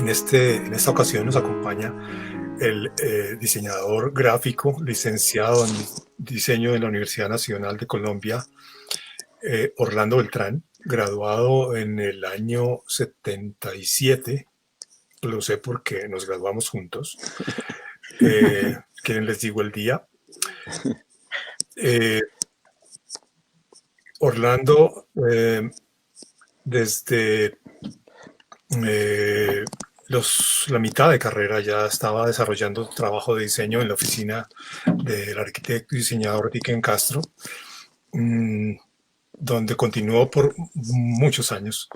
En esta ocasión nos acompaña el diseñador gráfico, licenciado en diseño de la Universidad Nacional de Colombia, Orlando Beltrán, graduado en el año 77, lo sé porque nos graduamos juntos. ¿Quieren les digo el día? Orlando, desde la mitad de carrera ya estaba desarrollando trabajo de diseño en la oficina del arquitecto y diseñador Dicken Castro, donde continuó por muchos años,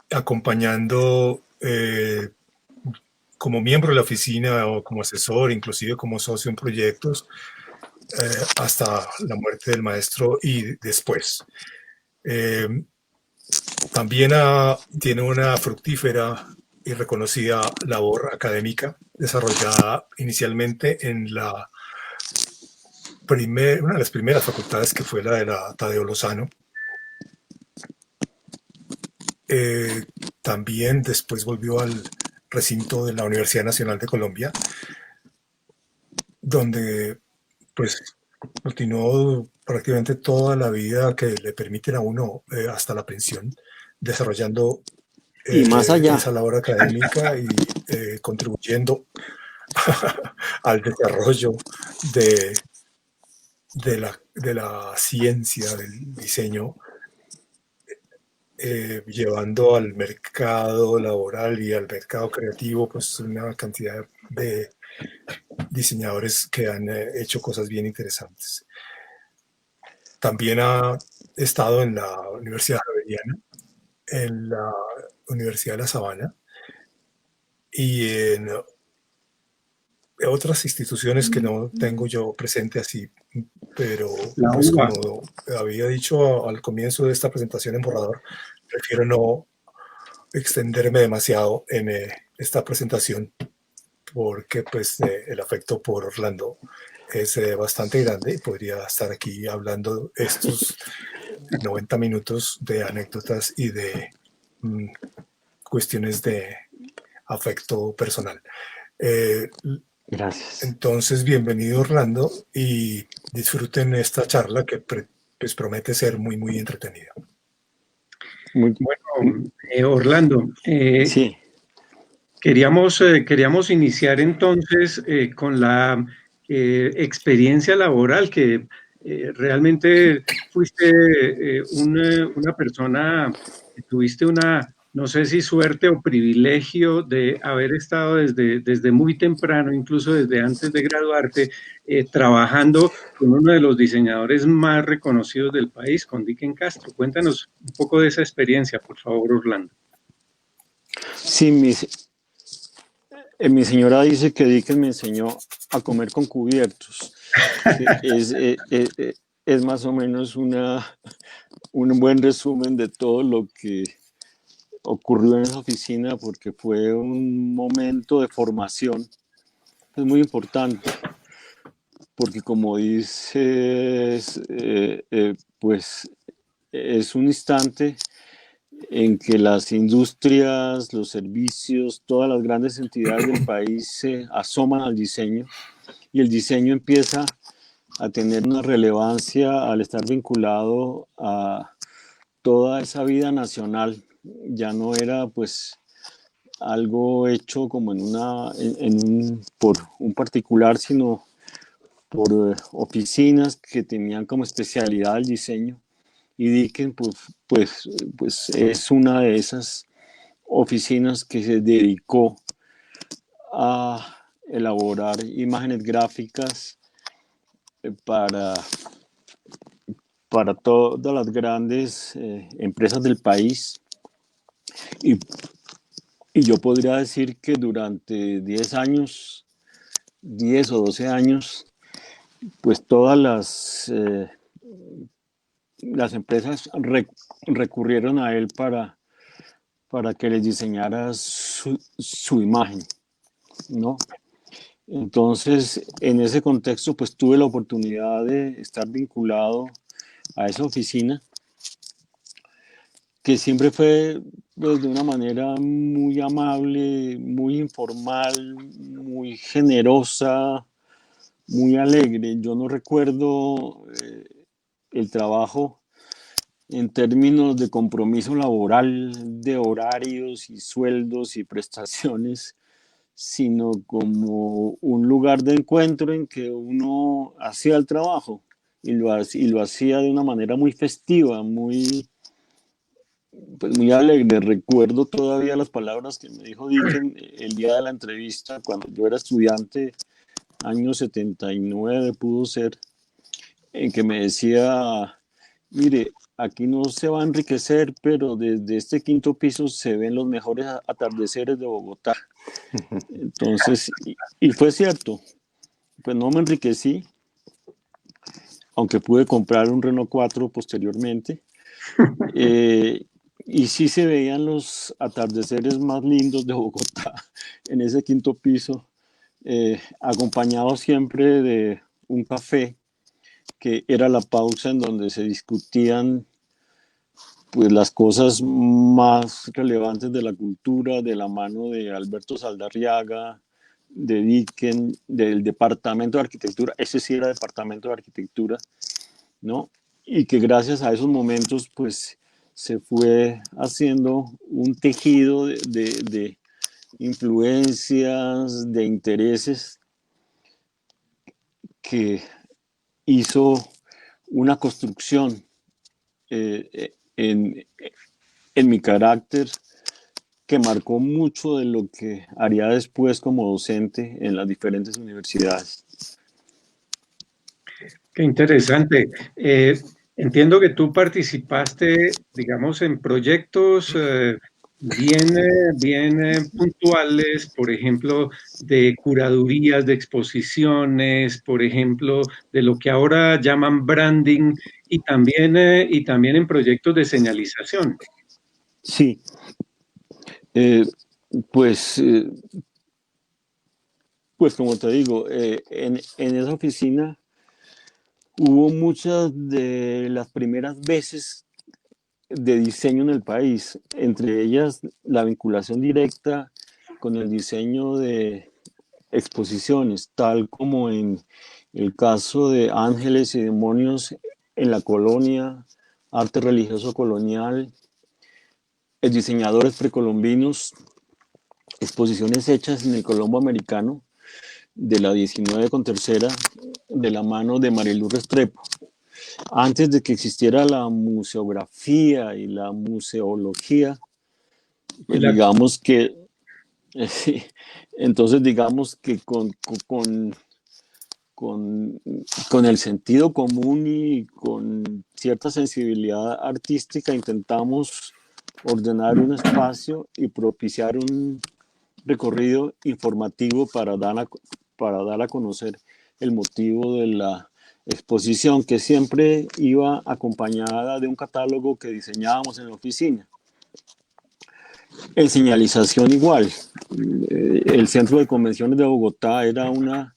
acompañando como miembro de la oficina o como asesor, inclusive como socio en proyectos, hasta la muerte del maestro y después. También tiene una fructífera y reconocida labor académica desarrollada inicialmente en una de las primeras facultades, que fue la de la Tadeo Lozano. También después volvió al recinto de la Universidad Nacional de Colombia, donde pues continuó prácticamente toda la vida que le permiten a uno hasta la pensión, desarrollando y más allá esa labor académica y contribuyendo al desarrollo de la ciencia del diseño, llevando al mercado laboral y al mercado creativo pues una cantidad de diseñadores que han hecho cosas bien interesantes. También ha estado en la Universidad Javeriana, en la Universidad de La Sabana y en otras instituciones que no tengo yo presente así, pero pues como había dicho al comienzo de esta presentación en borrador, prefiero no extenderme demasiado en esta presentación, porque pues el afecto por Orlando es bastante grande y podría estar aquí hablando estos 90 minutos de anécdotas y de cuestiones de afecto personal. Gracias. Entonces, bienvenido Orlando y disfruten esta charla que pues promete ser muy, muy entretenida. Bueno, Orlando, sí. queríamos iniciar entonces con la experiencia laboral, que realmente fuiste una persona que tuviste no sé si suerte o privilegio de haber estado desde muy temprano, incluso desde antes de graduarte, trabajando con uno de los diseñadores más reconocidos del país, con Dicken Castro. Cuéntanos un poco de esa experiencia, por favor, Orlando. Sí, mi señora dice que Dicken me enseñó a comer con cubiertos. Es más o menos un buen resumen de todo lo que ocurrió en esa oficina, porque fue un momento de formación. Es muy importante, porque como dices, pues es un instante en que las industrias, los servicios, todas las grandes entidades del país se asoman al diseño, y el diseño empieza a tener una relevancia al estar vinculado a toda esa vida nacional. Ya no era pues algo hecho como por un particular, sino por oficinas que tenían como especialidad el diseño. Y Dicken pues es una de esas oficinas que se dedicó a elaborar imágenes gráficas para todas las grandes empresas del país. Y yo podría decir que durante 10 años, 10 o 12 años, pues todas las empresas recurrieron a él para que les diseñara su imagen, ¿no? Entonces, en ese contexto, pues tuve la oportunidad de estar vinculado a esa oficina, que siempre fue pues, de una manera muy amable, muy informal, muy generosa, muy alegre. Yo no recuerdo el trabajo en términos de compromiso laboral, de horarios y sueldos y prestaciones, sino como un lugar de encuentro en que uno hacía el trabajo y lo hacía de una manera muy festiva, pues muy alegre. Recuerdo todavía las palabras que me dijo Dicken el día de la entrevista, cuando yo era estudiante, año 79 pudo ser, en que me decía, mire, aquí no se va a enriquecer, pero desde este quinto piso se ven los mejores atardeceres de Bogotá. Entonces, y fue cierto, pues no me enriquecí, aunque pude comprar un Renault 4 posteriormente. Y sí se veían los atardeceres más lindos de Bogotá en ese quinto piso, acompañado siempre de un café, que era la pausa en donde se discutían pues, las cosas más relevantes de la cultura, de la mano de Alberto Saldarriaga, de Dicken, del Departamento de Arquitectura, ese sí era Departamento de Arquitectura, ¿no? Y que gracias a esos momentos, pues, se fue haciendo un tejido de influencias, de intereses que hizo una construcción en mi carácter que marcó mucho de lo que haría después como docente en las diferentes universidades. Qué interesante. Entiendo que tú participaste, digamos, en proyectos bien puntuales, por ejemplo, de curadurías, de exposiciones, por ejemplo, de lo que ahora llaman branding y también en proyectos de señalización. Sí, eh, pues, eh, pues como te digo, en esa oficina hubo muchas de las primeras veces de diseño en el país, entre ellas la vinculación directa con el diseño de exposiciones, tal como en el caso de Ángeles y Demonios en la Colonia, arte religioso colonial, diseñadores precolombinos, exposiciones hechas en el Colombo americano de la 19 con tercera de la mano de Marilu Restrepo. Antes de que existiera la museografía y la museología, Y pues digamos que, entonces digamos que con, con el sentido común y con cierta sensibilidad artística intentamos ordenar un espacio y propiciar un recorrido informativo para dar a conocer el motivo de la exposición, que siempre iba acompañada de un catálogo que diseñábamos en la oficina. En señalización igual. El Centro de Convenciones de Bogotá era una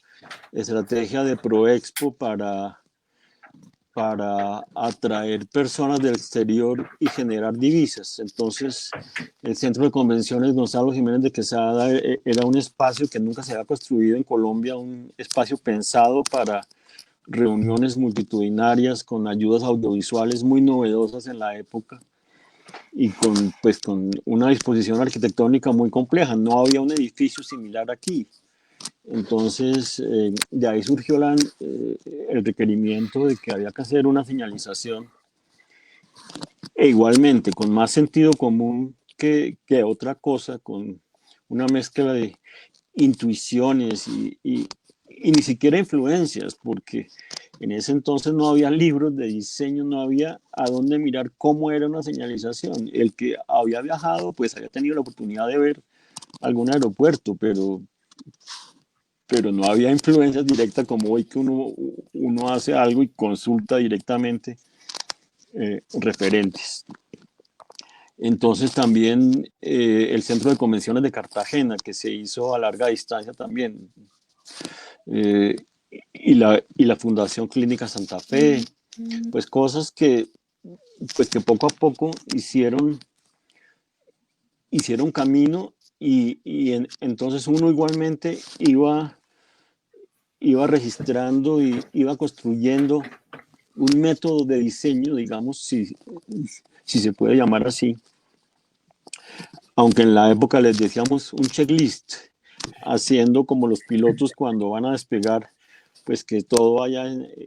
estrategia de Proexpo para atraer personas del exterior y generar divisas. Entonces, el Centro de Convenciones Gonzalo Jiménez de Quesada era un espacio que nunca se había construido en Colombia, un espacio pensado para reuniones multitudinarias con ayudas audiovisuales muy novedosas en la época y pues, con una disposición arquitectónica muy compleja. No había un edificio similar aquí. Entonces, de ahí surgió el requerimiento de que había que hacer una señalización e igualmente con más sentido común que otra cosa, con una mezcla de intuiciones y ni siquiera influencias, porque en ese entonces no había libros de diseño, no había a dónde mirar cómo era una señalización. El que había viajado, pues había tenido la oportunidad de ver algún aeropuerto, pero no había influencias directas como hoy que uno hace algo y consulta directamente referentes. Entonces también el Centro de Convenciones de Cartagena, que se hizo a larga distancia también, eh, y la Fundación Clínica Santa Fe, pues cosas que pues que poco a poco hicieron camino entonces uno igualmente iba registrando y iba construyendo un método de diseño, digamos, si se puede llamar así, aunque en la época les decíamos un checklist, haciendo como los pilotos cuando van a despegar, pues que todo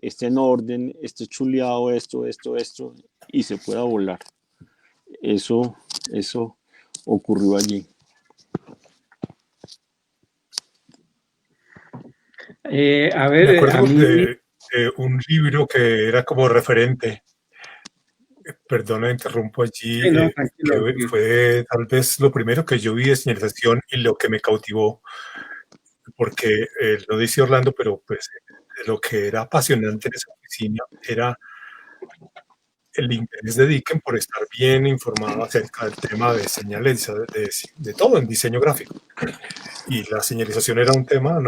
esté en orden, esté chuleado esto, y se pueda volar. Eso ocurrió allí. A Me ver, acuerdo a mí... de un libro que era como referente, perdona, interrumpo allí, Sí, no, tranquilo. que fue tal vez lo primero que yo vi de señalización y lo que me cautivó, porque lo dice Orlando, pero pues lo que era apasionante en esa oficina era el interés de Dicken por estar bien informado acerca del tema de señales, de todo en diseño gráfico. Y la señalización era un tema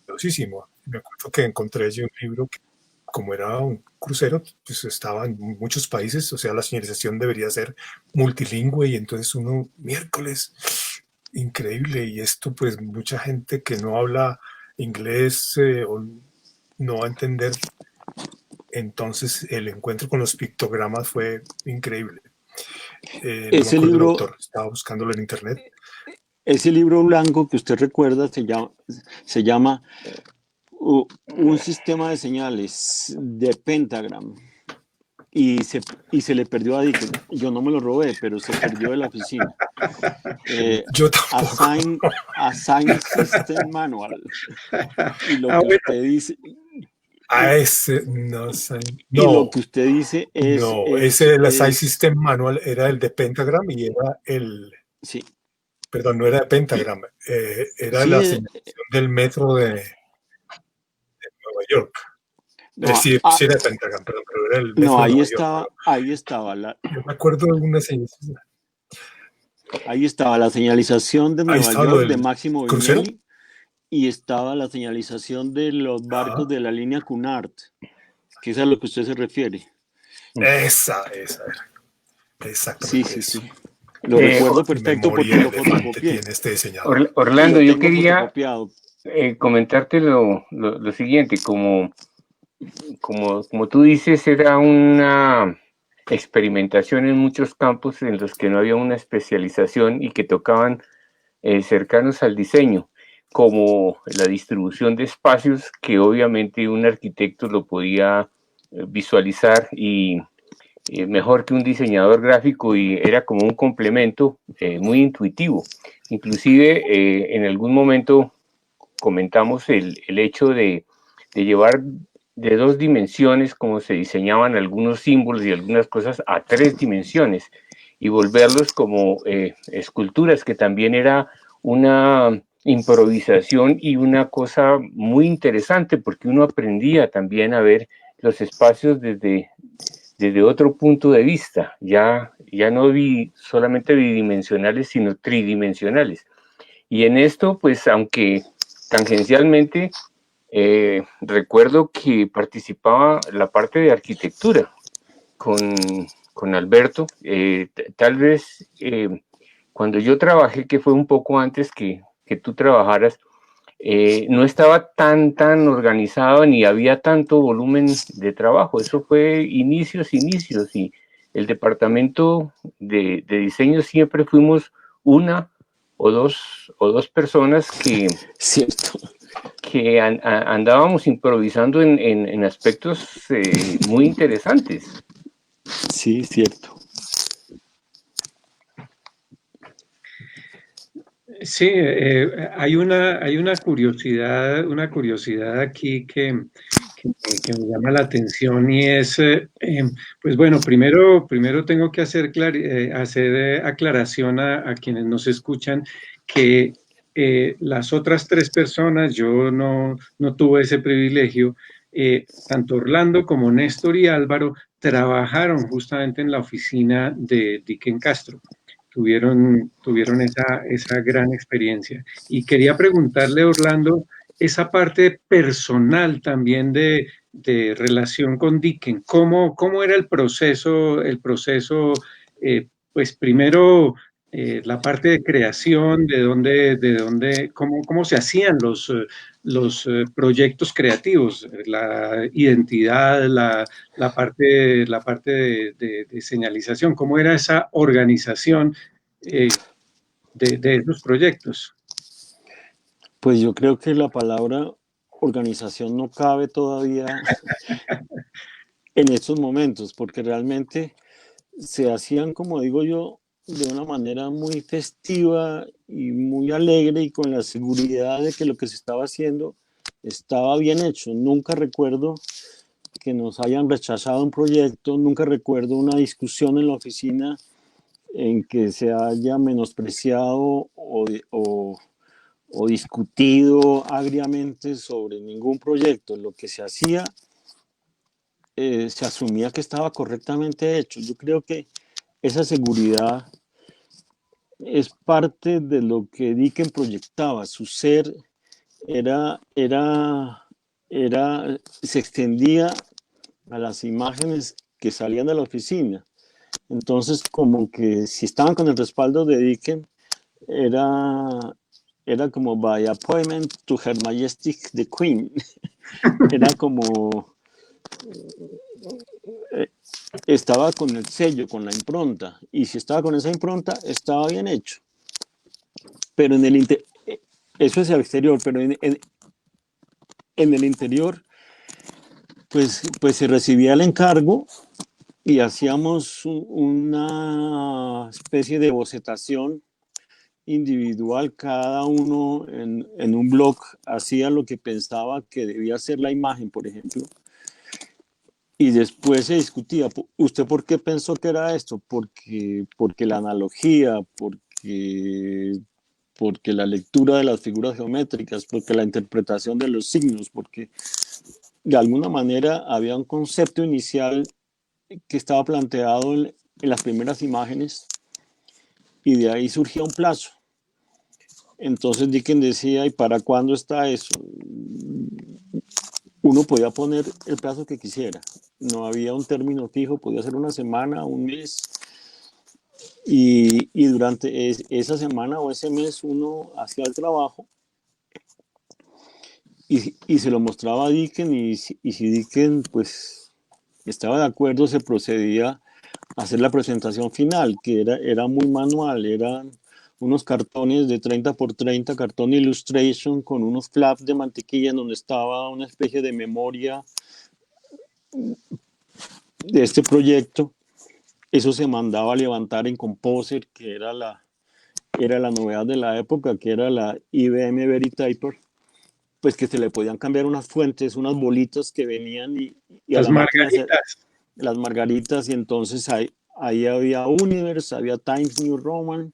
novedosísimo. Me acuerdo que encontré allí un libro que, como era un crucero, pues estaba en muchos países, o sea, la señalización debería ser multilingüe y entonces uno, miércoles, increíble. Y esto, pues mucha gente que no habla inglés o no va a entender. Entonces el encuentro con los pictogramas fue increíble. No me Ese acuerdo el libro, autor, estaba buscándolo en internet. ese libro blanco que usted recuerda se llama Un sistema de señales de Pentagram. Y se le perdió a Dickens. Yo no me lo robé, pero se perdió de la oficina. Yo tampoco. Assign System Manual. Y lo que bueno, usted dice, A ese, no sé. y lo No, que usted dice no, ese, el Assign System Manual era el de Pentagram y era sí, perdón, no era de Pentagram, era sí, la señalización del metro de Nueva York. no, Sí, sí era de Pentagram, perdón, pero era el no, metro de Nueva York. ahí estaba Yo me acuerdo de una señalización. ahí estaba la señalización de Ahí Nueva estaba lo York de del Máximo crucero. Vignelli y estaba la señalización de los barcos Ajá. de la línea Cunard, que es a lo que usted se refiere. Esa era. Sí, Exactamente sí, eso. sí. Lo recuerdo Qué perfecto memoria porque de lo elefante fotocopié tiene este diseñador. y Orlando, lo yo tengo quería fotocopiado. comentarte lo siguiente, como tú dices, era una experimentación en muchos campos en los que no había una especialización y que tocaban cercanos al diseño, como la distribución de espacios que obviamente un arquitecto lo podía visualizar y mejor que un diseñador gráfico, y era como un complemento muy intuitivo. Inclusive en algún momento comentamos el hecho de llevar de 2 dimensiones, como se diseñaban algunos símbolos y algunas cosas, a 3 dimensiones y volverlos como esculturas, que también era una improvisación y una cosa muy interesante, porque uno aprendía también a ver los espacios desde otro punto de vista, ya no solamente bidimensionales, sino tridimensionales. Y en esto, pues, aunque tangencialmente, recuerdo que participaba la parte de arquitectura con Alberto. Tal vez cuando yo trabajé, que fue un poco antes que tú trabajaras, no estaba tan organizado ni había tanto volumen de trabajo. Eso fue inicios, y el departamento de diseño siempre fuimos una o dos personas Cierto. que andábamos improvisando en aspectos muy interesantes. Sí, cierto. Sí, hay una curiosidad aquí que me llama la atención y es, pues bueno, primero tengo que hacer aclaración a quienes nos escuchan que las otras 3 personas, yo no tuve ese privilegio, tanto Orlando como Néstor y Álvaro trabajaron justamente en la oficina de Dicken Castro. Tuvieron esa gran experiencia. Y quería preguntarle, Orlando, esa parte personal también de de relación con Dickens? ¿Cómo era el proceso, pues primero la parte de creación, cómo se hacían los proyectos creativos, la identidad, la parte de señalización, cómo era esa organización de esos proyectos? Pues yo creo que la palabra organización no cabe todavía en estos momentos, porque realmente se hacían, como digo yo, de una manera muy festiva y muy alegre y con la seguridad de que lo que se estaba haciendo estaba bien hecho. Nunca recuerdo que nos hayan rechazado un proyecto, nunca recuerdo una discusión en la oficina en que se haya menospreciado o discutido agriamente sobre ningún proyecto. Lo que se hacía, se asumía que estaba correctamente hecho. Yo creo que esa seguridad es parte de lo que Dickens proyectaba. Su ser era, era, se extendía a las imágenes que salían de la oficina. Entonces, como que si estaban con el respaldo de Dickens, era como by appointment to Her Majestic the Queen. Era como, estaba con el sello, con la impronta, y si estaba con esa impronta, estaba bien hecho. Pero eso es el exterior, pero en el interior, pues se recibía el encargo y hacíamos una especie de bocetación individual, cada uno en un blog hacía lo que pensaba que debía ser la imagen, por ejemplo, y después se discutía, ¿usted por qué pensó que era esto? Porque la analogía, porque la lectura de las figuras geométricas, porque la interpretación de los signos, porque de alguna manera había un concepto inicial que estaba planteado en las primeras imágenes y de ahí surgía un plazo. Entonces Dickens decía, ¿y para cuándo está eso? Uno podía poner el plazo que quisiera, no había un término fijo, podía ser una semana, un mes, y durante esa semana o ese mes uno hacía el trabajo y se lo mostraba a Dickens, y si Dickens pues estaba de acuerdo, se procedía a hacer la presentación final, que era muy manual, eran unos cartones de 30 por 30, cartón illustration con unos flaps de mantequilla en donde estaba una especie de memoria de este proyecto. Eso se mandaba a levantar en Composer, que era la novedad de la época, que era la IBM Verityper, pues que se le podían cambiar unas fuentes, unas bolitas que venían y a Las la máquina margaritas. las margaritas, y entonces ahí había Universe, había Times New Roman,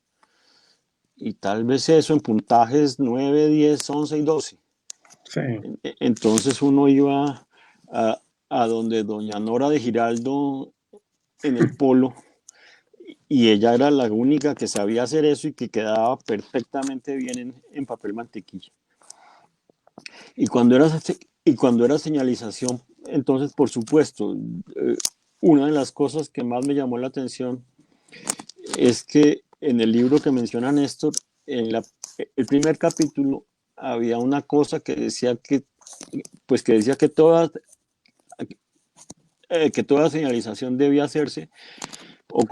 y tal vez eso en puntajes 9, 10, 11 y 12. Sí. Entonces uno iba a donde doña Nora de Giraldo en el Polo, y ella era la única que sabía hacer eso y que quedaba perfectamente bien en papel mantequilla. Y cuando era señalización, entonces, por supuesto, una de las cosas que más me llamó la atención es que en el libro que menciona Néstor, el primer capítulo, había una cosa que decía que toda señalización debía hacerse o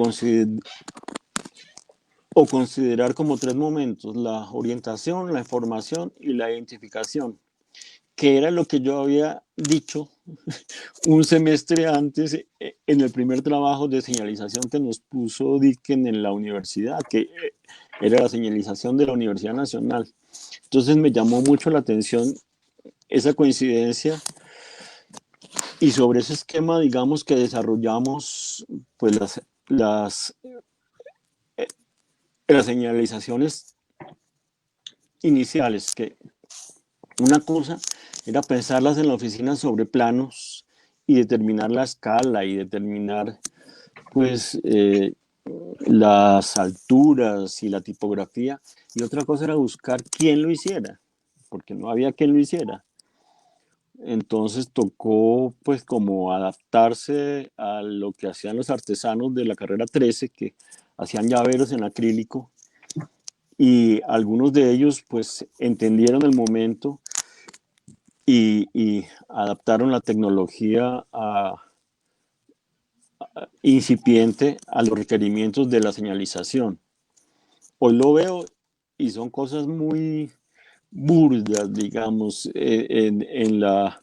considerar como tres momentos: la orientación, la información y la identificación, que era lo que yo había dicho un semestre antes en el primer trabajo de señalización que nos puso Dickens en la universidad, que era la señalización de la Universidad Nacional. Entonces me llamó mucho la atención esa coincidencia, y sobre ese esquema, digamos, que desarrollamos pues las señalizaciones iniciales, que una cosa era pensarlas en la oficina sobre planos y determinar la escala y determinar pues las alturas y la tipografía, y otra cosa era buscar quién lo hiciera, porque no había quien lo hiciera. Entonces tocó pues como adaptarse a lo que hacían los artesanos de la carrera 13, que hacían llaveros en acrílico, y algunos de ellos pues entendieron el momento y adaptaron la tecnología incipiente a los requerimientos de la señalización. Hoy lo veo y son cosas muy burdas, digamos. En la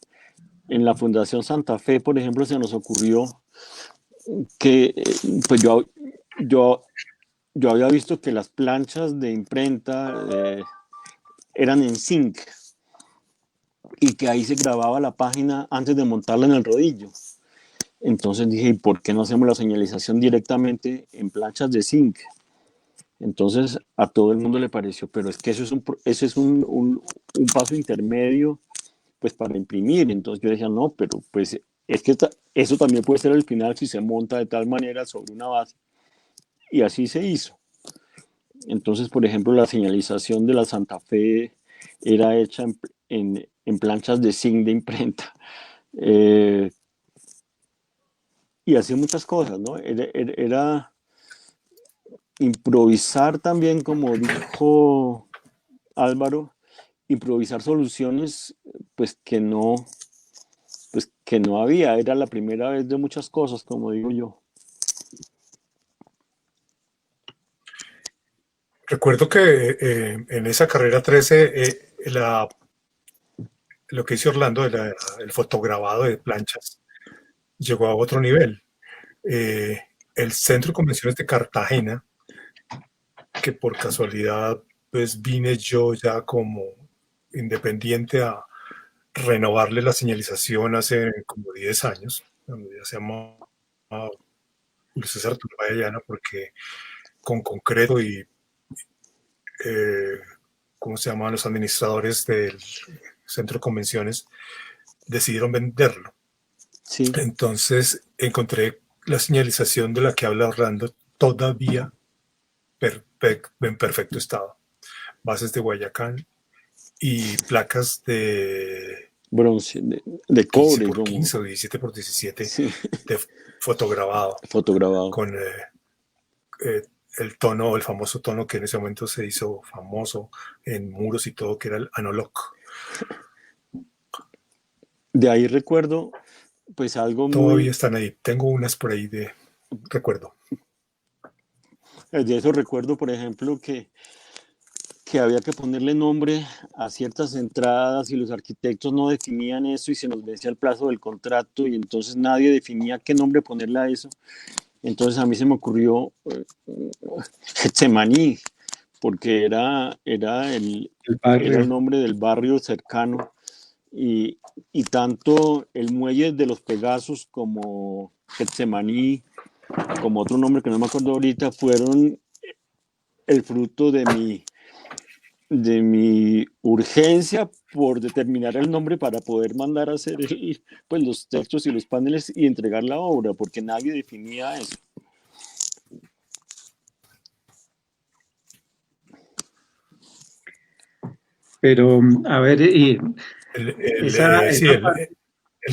Fundación Santa Fe, por ejemplo, se nos ocurrió que pues yo había visto que las planchas de imprenta eran en zinc y que ahí se grababa la página antes de montarla en el rodillo. Entonces dije, ¿y por qué no hacemos la señalización directamente en planchas de zinc? Entonces a todo el mundo le pareció, pero es que eso es un paso intermedio pues para imprimir. Entonces yo decía, no, pero pues es que eso también puede ser el final si se monta de tal manera sobre una base. Y así se hizo. Entonces, por ejemplo, la señalización de la Santa Fe era hecha en planchas de zinc de imprenta. Y así muchas cosas, ¿no? Era improvisar también, como dijo Álvaro, improvisar soluciones pues que no había. Era la primera vez de muchas cosas, como digo yo. Recuerdo que en esa carrera 13, lo que hizo Orlando, el fotograbado de planchas, llegó a otro nivel. El Centro de Convenciones de Cartagena, que por casualidad pues vine yo ya como independiente a renovarle la señalización hace como 10 años, cuando ya se llama Julio César Turbay, porque con concreto y ¿cómo se llaman? Los administradores del Centro de Convenciones decidieron venderlo. Sí. Entonces encontré la señalización de la que habla Orlando todavía en perfecto estado. Bases de Guayacán y placas de bronce, de cobre, 15 por 15 o 17 por 17 sí, de fotograbado. Con el tono, el famoso tono que en ese momento se hizo famoso en muros y todo, que era el analog. De ahí recuerdo, pues algo todavía están ahí. Tengo unas por ahí de recuerdo. De eso recuerdo, por ejemplo, que había que ponerle nombre a ciertas entradas y los arquitectos no definían eso y se nos vencía el plazo del contrato y entonces nadie definía qué nombre ponerle a eso. Entonces a mí se me ocurrió Getsemaní, porque era el nombre del barrio cercano y tanto el muelle de los Pegasos como Getsemaní, como otro nombre que no me acuerdo ahorita, fueron el fruto de mi urgencia por determinar el nombre para poder mandar a hacer pues los textos y los paneles y entregar la obra, porque nadie definía eso. Pero, a ver, y el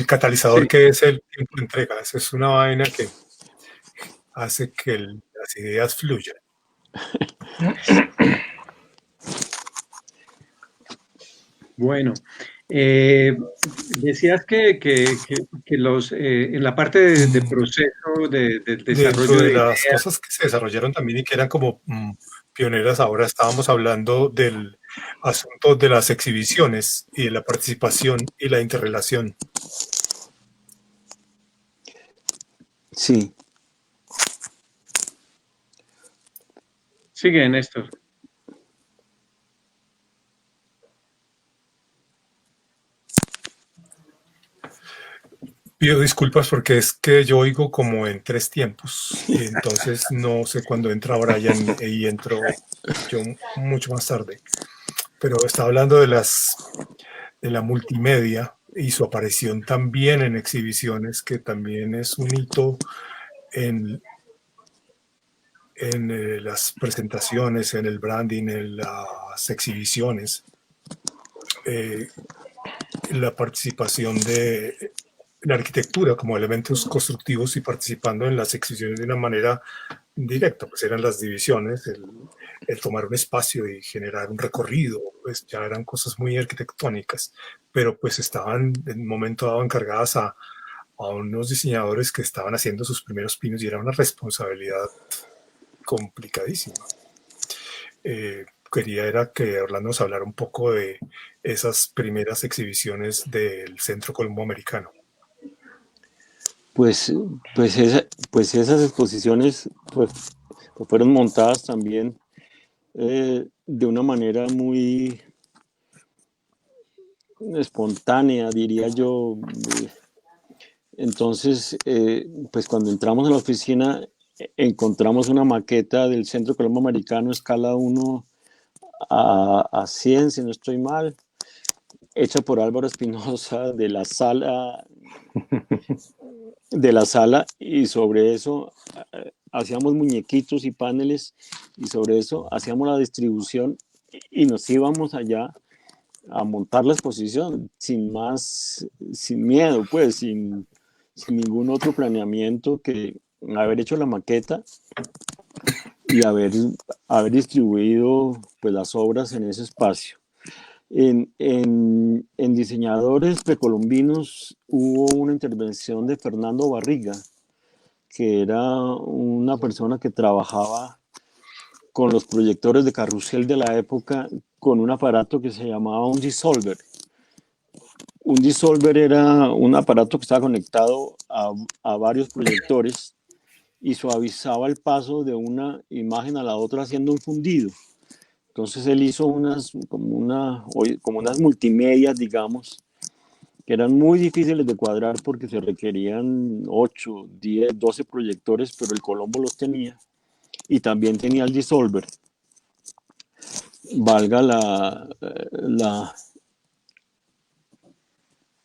catalizador, sí, que es el tiempo de entrega, esa es una vaina que hace que las ideas fluyan. Bueno, decías que los en la parte de proceso del desarrollo de las cosas que se desarrollaron también y que eran como pioneras, ahora estábamos hablando del asunto de las exhibiciones y de la participación y la interrelación. Sí. Sigue, Néstor. Pido disculpas porque es que yo oigo como en 3 tiempos y entonces no sé cuándo entra Brian y entro yo mucho más tarde. Pero está hablando de la multimedia y su aparición también en exhibiciones, que también es un hito en las presentaciones, en el branding, en las exhibiciones. la participación de la arquitectura como elementos constructivos y participando en las exhibiciones de una manera directa, pues eran las divisiones, el tomar un espacio y generar un recorrido, pues ya eran cosas muy arquitectónicas, pero pues estaban en un momento dado encargadas a unos diseñadores que estaban haciendo sus primeros pinos y era una responsabilidad complicadísima. Quería era que Orlando nos hablara un poco de esas primeras exhibiciones del Centro Colombo Americano. Pues esas exposiciones fueron montadas también de una manera muy espontánea, diría yo. Entonces, pues cuando entramos a la oficina, encontramos una maqueta del Centro Colombo Americano, escala 1 a 100, si no estoy mal, hecha por Álvaro Espinosa de la sala, y sobre eso hacíamos muñequitos y paneles, y sobre eso hacíamos la distribución y nos íbamos allá a montar la exposición sin miedo, pues sin ningún otro planeamiento que haber hecho la maqueta y haber distribuido pues las obras en ese espacio. En diseñadores precolombinos hubo una intervención de Fernando Barriga, que era una persona que trabajaba con los proyectores de carrusel de la época con un aparato que se llamaba un dissolver. Un dissolver era un aparato que estaba conectado a varios proyectores y suavizaba el paso de una imagen a la otra haciendo un fundido. Entonces él hizo como unas multimedias, digamos, que eran muy difíciles de cuadrar porque se requerían 8, 10, 12 proyectores, pero el Colombo los tenía. Y también tenía el dissolver. Valga la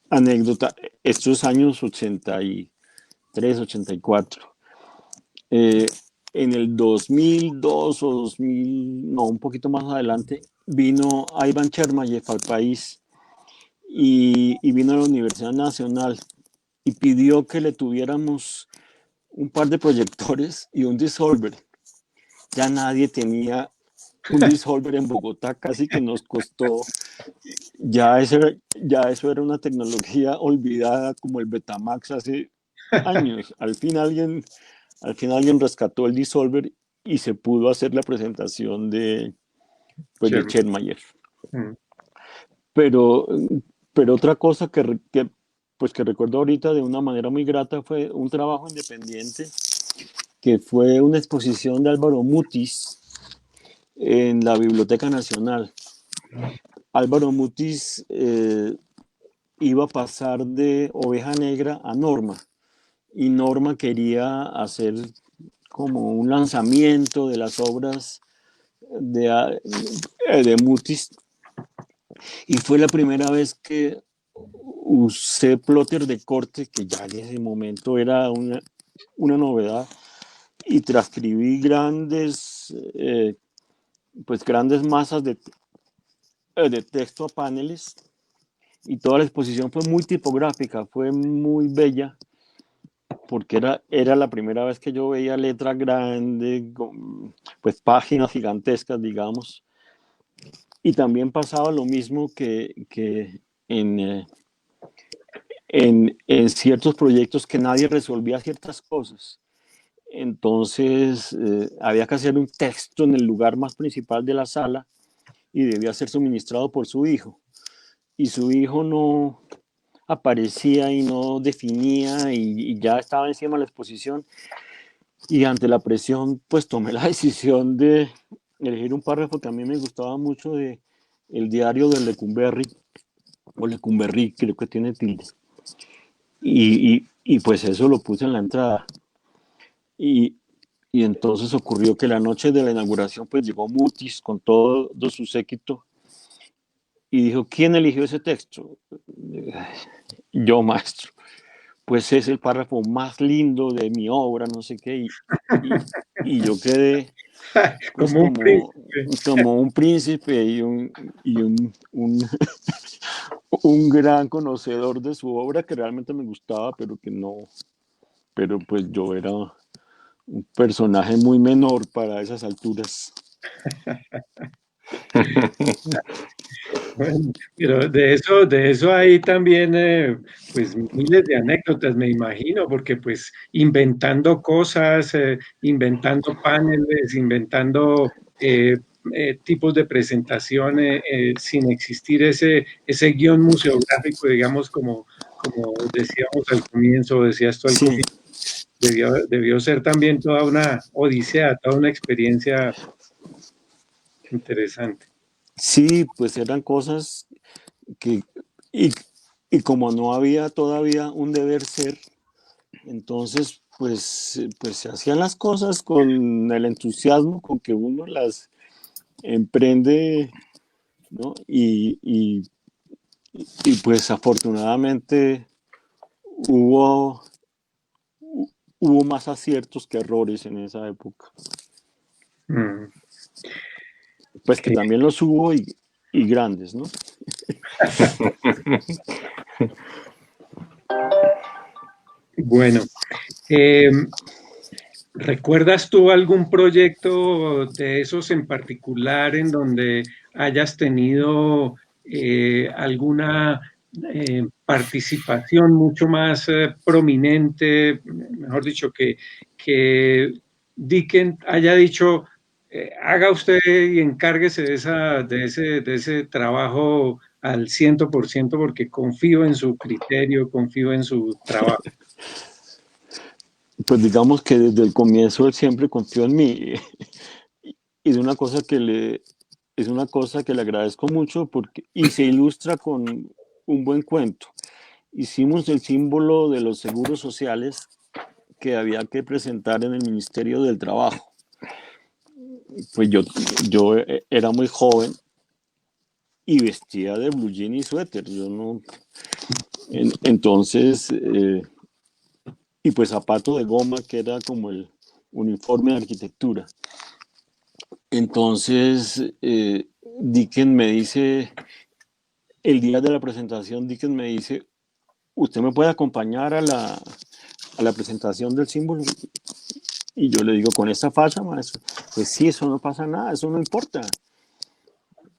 anécdota, estos años 83, 84. En el 2002 o 2000, no, un poquito más adelante, vino Ivan Chermayev al país y vino a la Universidad Nacional y pidió que le tuviéramos un par de proyectores y un dissolver. Ya nadie tenía un dissolver en Bogotá, casi que nos costó. Ya eso era una tecnología olvidada como el Betamax hace años. Al fin alguien rescató el dissolver y se pudo hacer la presentación de Chermayev. Pero otra cosa que recuerdo ahorita de una manera muy grata fue un trabajo independiente que fue una exposición de Álvaro Mutis en la Biblioteca Nacional. Álvaro Mutis iba a pasar de Oveja Negra a Norma, y Norma quería hacer como un lanzamiento de las obras de Mutis, y fue la primera vez que usé plotter de corte, que ya en ese momento era una novedad, y transcribí grandes masas de texto a paneles, y toda la exposición fue muy tipográfica, fue muy bella, porque era la primera vez que yo veía letra grande, pues páginas gigantescas, digamos. Y también pasaba lo mismo que en ciertos proyectos, que nadie resolvía ciertas cosas. Entonces había que hacer un texto en el lugar más principal de la sala y debía ser suministrado por su hijo. Y su hijo no aparecía y no definía, y ya estaba encima de la exposición. Y ante la presión, pues tomé la decisión de elegir un párrafo que a mí me gustaba mucho de el diario de Lecumberri, o Lecumberri, creo que tiene tilde. Y pues eso lo puse en la entrada. Y entonces ocurrió que la noche de la inauguración pues llegó Mutis con todo su séquito y dijo: ¿quién eligió ese texto? Yo, maestro. Pues es el párrafo más lindo de mi obra, no sé qué. Y yo quedé pues, como un príncipe y un un gran conocedor de su obra que realmente me gustaba, pero que no, pero pues yo era un personaje muy menor para esas alturas. Bueno, pero de eso hay también, pues miles de anécdotas, me imagino, porque pues inventando cosas, inventando paneles, inventando tipos de presentación sin existir ese guión museográfico, digamos, como decíamos al comienzo, decías tú al Sí, comienzo, debió ser también toda una odisea, toda una experiencia interesante. sí, pues eran cosas que, y, y como no había todavía un deber ser, entonces pues se hacían las cosas con el entusiasmo con que uno las emprende, ¿no? Y pues afortunadamente hubo, hubo más aciertos que errores en esa época. Mm, Pues que también los hubo y grandes, ¿no? bueno. ¿Recuerdas tú algún proyecto de esos en particular en donde hayas tenido alguna participación mucho más prominente, mejor dicho, que Dickens haya dicho, haga usted y encárguese de ese trabajo al 100% porque confío en su criterio, confío en su trabajo? Pues digamos que desde el comienzo él siempre confió en mí. Y es una cosa que le agradezco mucho porque, y se ilustra con un buen cuento. Hicimos el símbolo de los seguros sociales que había que presentar en el Ministerio del Trabajo. Pues yo era muy joven y vestía de blue jean y suéter. Yo no, entonces, y pues zapato de goma, que era como el uniforme de arquitectura. Entonces, Dickens me dice, el día de la presentación, Dickens me dice, ¿usted me puede acompañar a la presentación del símbolo? Y yo le digo, ¿con esta facha, maestro? Pues sí, eso no pasa nada, eso no importa.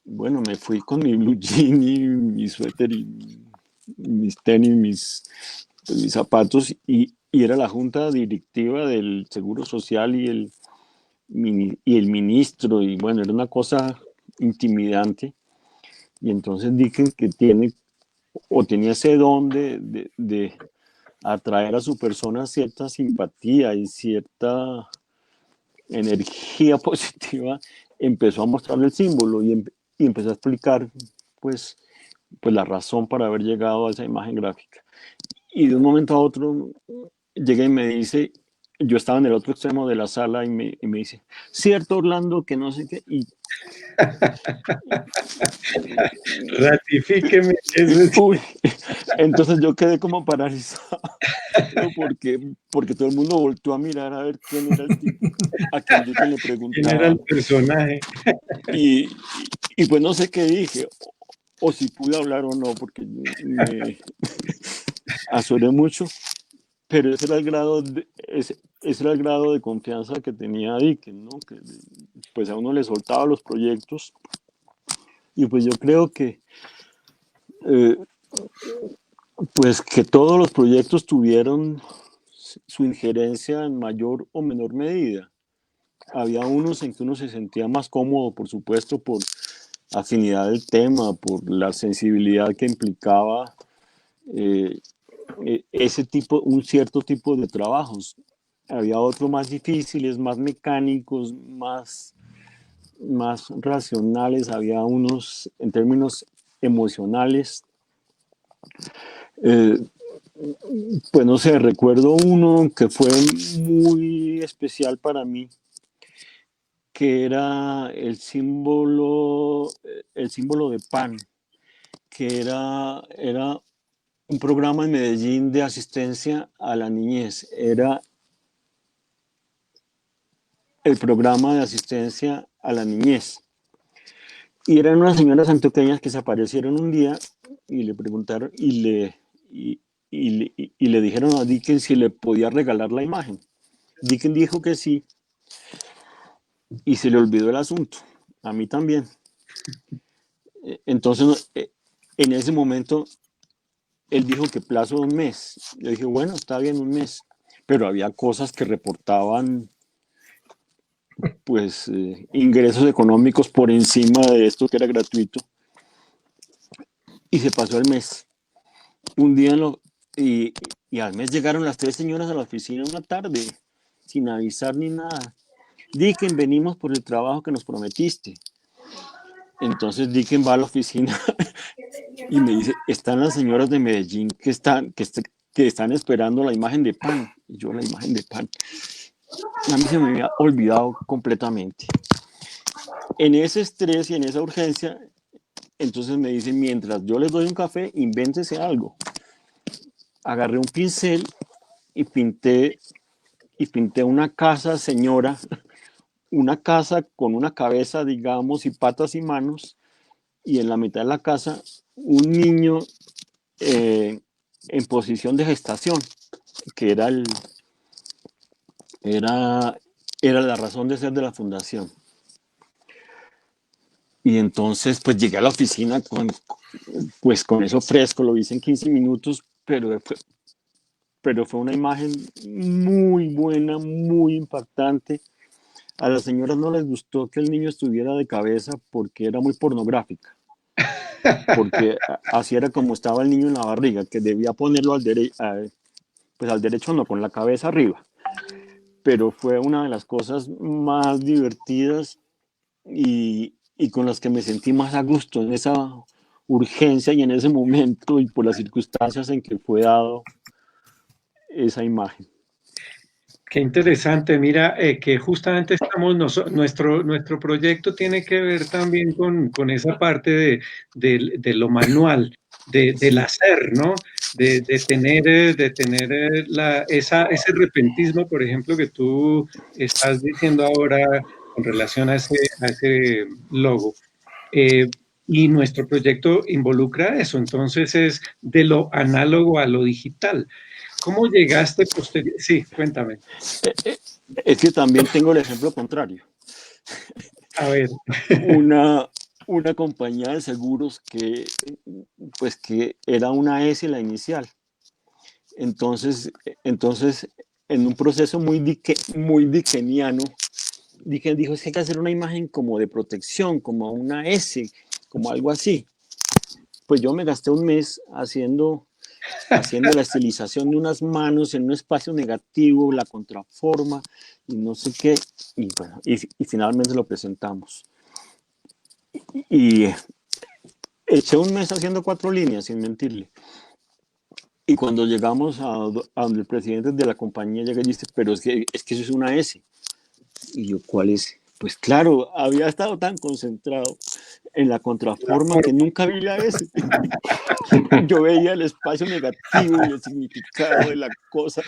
Bueno, me fui con mi blue jean y mi suéter y mis tenis, mis zapatos y era la junta directiva del Seguro Social y el ministro y bueno, era una cosa intimidante. Y entonces dije que tiene o tenía ese don de atraer a su persona cierta simpatía y cierta energía positiva, empezó a mostrarle el símbolo y empezó a explicar pues, pues la razón para haber llegado a esa imagen gráfica. Y de un momento a otro llega y me dice, yo estaba en el otro extremo de la sala y me dice, cierto Orlando, que no sé qué, Ratifíqueme que eso es. uy, entonces yo quedé como paralizado porque todo el mundo volteó a mirar a ver quién era el tipo a quien Dickens le ¿Quién era preguntaba el personaje? y, y pues no sé qué dije o si pude hablar o no porque me azoré mucho, pero ese era el grado de confianza que tenía Dickens, ¿no? Que pues a uno le soltaba los proyectos y pues yo creo que eh, pues que todos los proyectos tuvieron su injerencia en mayor o menor medida. Había unos en que uno se sentía más cómodo, por supuesto, por afinidad del tema, por la sensibilidad que implicaba eh, ese tipo, un cierto tipo de trabajos. Había otros más difíciles, más mecánicos, más racionales, había unos en términos emocionales. Eh, pues no sé, recuerdo uno que fue muy especial para mí, que era el símbolo de PAN, que era un programa en Medellín de asistencia a la niñez. Era el programa de asistencia a la niñez. Y eran unas señoras antioqueñas que se aparecieron un día y le preguntaron y le dijeron a Dickens si le podía regalar la imagen. Dickens dijo que sí y se le olvidó el asunto. A mí también. Entonces, en ese momento, él dijo que plazo de un mes. Yo dije, bueno, está bien, un mes. Pero había cosas que reportaban, pues, ingresos económicos por encima de esto que era gratuito. Y se pasó el mes. Un día y al mes llegaron las 3 señoras a la oficina una tarde, sin avisar ni nada. Dicken, venimos por el trabajo que nos prometiste. Entonces Dicken va a la oficina y me dice, están las señoras de Medellín que están esperando la imagen de Pan. Y yo, la imagen de Pan. A mí se me había olvidado completamente. En ese estrés y en esa urgencia, entonces me dice, mientras yo les doy un café, invéntese algo. Agarré un pincel y pinté una casa, señora, una casa con una cabeza, digamos, y patas y manos, y en la mitad de la casa un niño en posición de gestación, que era la razón de ser de la fundación. Y entonces, pues llegué a la oficina con eso fresco, lo hice en 15 minutos, pero fue una imagen muy buena, muy impactante. A las señoras no les gustó que el niño estuviera de cabeza porque era muy pornográfica. Porque así era como estaba el niño en la barriga, que debía ponerlo al derecho no, con la cabeza arriba. Pero fue una de las cosas más divertidas y con las que me sentí más a gusto en esa urgencia y en ese momento y por las circunstancias en que fue dado esa imagen. Qué interesante, mira, que justamente nuestro proyecto tiene que ver también con esa parte de lo manual, del hacer, ¿no? De tener ese repentismo, por ejemplo, que tú estás diciendo ahora con relación a ese logo. Y nuestro proyecto involucra eso, entonces es de lo análogo a lo digital. ¿Cómo llegaste posterior? Sí, cuéntame. Es que también tengo el ejemplo contrario. A ver. Una compañía de seguros que era una S la inicial. Entonces en un proceso muy dickeniano, Dickens dijo, es que hay que hacer una imagen como de protección, como una S, como algo así. Pues yo me gasté un mes haciendo la estilización de unas manos en un espacio negativo, la contraforma y no sé qué, y bueno, y finalmente lo presentamos. Y eché un mes haciendo 4 líneas, sin mentirle. Y cuando llegamos a donde el presidente de la compañía llega y dice, pero es que eso es una S. Y yo, ¿cuál es? Pues claro, había estado tan concentrado en la contraforma que nunca vi la S. Yo veía el espacio negativo y el significado de la cosa.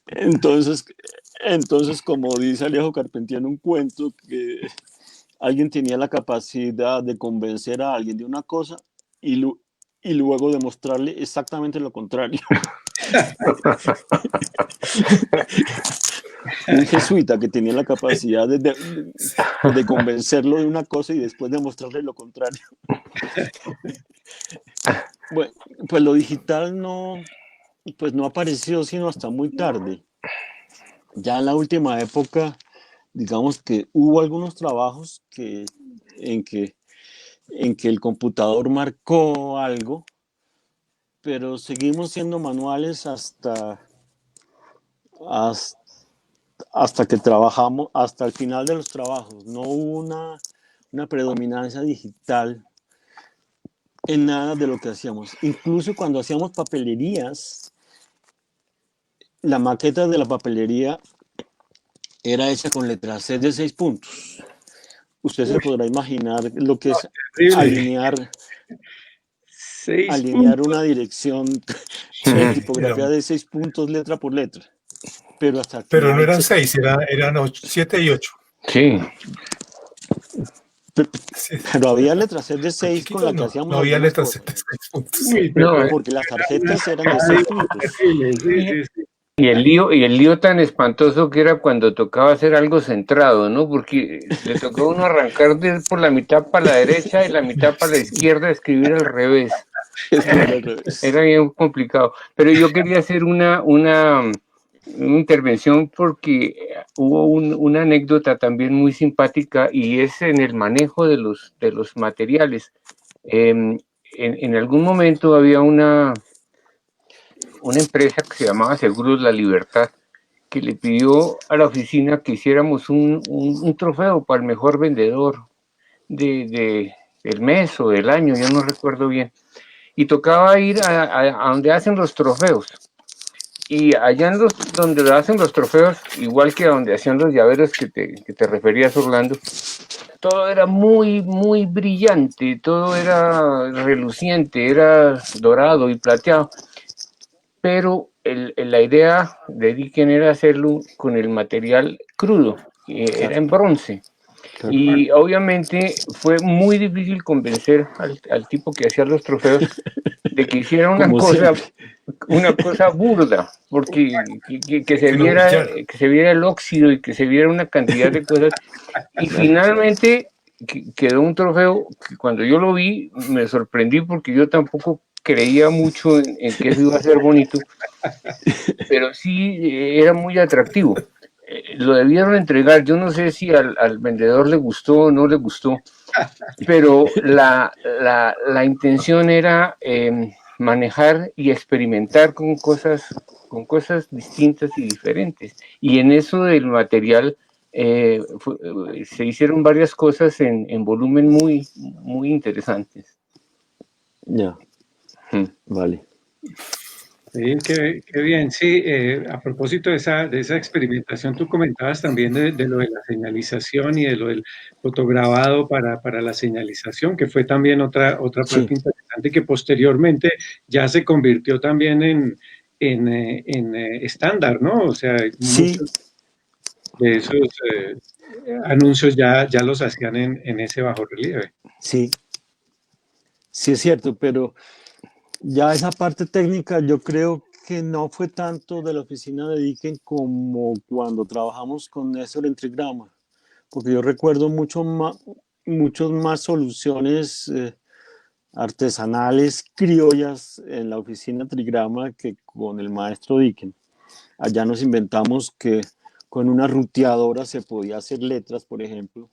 Entonces, como dice Alejo Carpentier en un cuento, que alguien tenía la capacidad de convencer a alguien de una cosa y luego demostrarle exactamente lo contrario. Un jesuita que tenía la capacidad de convencerlo de una cosa y después demostrarle lo contrario. Bueno, pues lo digital no apareció sino hasta muy tarde. Ya en la última época, digamos que hubo algunos trabajos en que el computador marcó algo, pero seguimos siendo manuales hasta que trabajamos, hasta el final de los trabajos. No hubo una predominancia digital en nada de lo que hacíamos. Incluso cuando hacíamos papelerías, la maqueta de la papelería era hecha con letras C de 6 puntos. Usted se podrá imaginar lo que es alinear una dirección en tipografía de 6 puntos, letra por letra. Pero no eran 6, eran 7 y 8. Sí. Sí, Pero había letra C de 6 con la que no, hacíamos no había algunas letras cosas. de 6 puntos. Uy, No, pero Porque las tarjetas eran de era 6 puntos. difícil, sí, sí. y el lío tan espantoso que era cuando tocaba hacer algo centrado, ¿no? Porque le tocaba a uno arrancar por la mitad para la derecha y la mitad para la izquierda, escribir al revés. Escribir al revés. Era bien complicado. Pero yo quería hacer una intervención porque hubo una anécdota también muy simpática y es en el manejo de los materiales. En algún momento había una empresa que se llamaba Seguros La Libertad, que le pidió a la oficina que hiciéramos un trofeo para el mejor vendedor del mes o del año, yo no recuerdo bien. Y tocaba ir a donde hacen los trofeos. Y allá donde hacen los trofeos, igual que a donde hacían los llaveros que te referías, Orlando, todo era muy, muy brillante, todo era reluciente, era dorado y plateado. Pero la idea de Dicken era hacerlo con el material crudo, que era en bronce. Claro. Y obviamente fue muy difícil convencer al tipo que hacía los trofeos de que hiciera Como una cosa burda, porque que se no viera, brillara. que se viera el óxido y que se viera una cantidad de cosas. Y finalmente quedó un trofeo que cuando yo lo vi me sorprendí porque yo tampoco creía mucho en que eso iba a ser bonito, pero sí era muy atractivo. Lo debieron entregar, yo no sé si al vendedor le gustó o no le gustó, pero la intención era manejar y experimentar con cosas distintas y diferentes. Y en eso del material se hicieron varias cosas en volumen muy, muy interesantes. Ya, vale. Sí, qué bien. Sí, a propósito de esa experimentación, tú comentabas también de lo de la señalización y de lo del fotograbado para la señalización, que fue también otra Sí. parte interesante que posteriormente ya se convirtió también en estándar, ¿no? O sea, Sí, muchos de esos anuncios ya los hacían en ese bajo relieve. sí, sí es cierto, pero ya esa parte técnica yo creo que no fue tanto de la oficina de Dicken como cuando trabajamos con Néstor en Trigrama, porque yo recuerdo muchos más soluciones artesanales criollas en la oficina Trigrama que con el maestro Dicken. Allá nos inventamos que con una ruteadora se podía hacer letras, por ejemplo,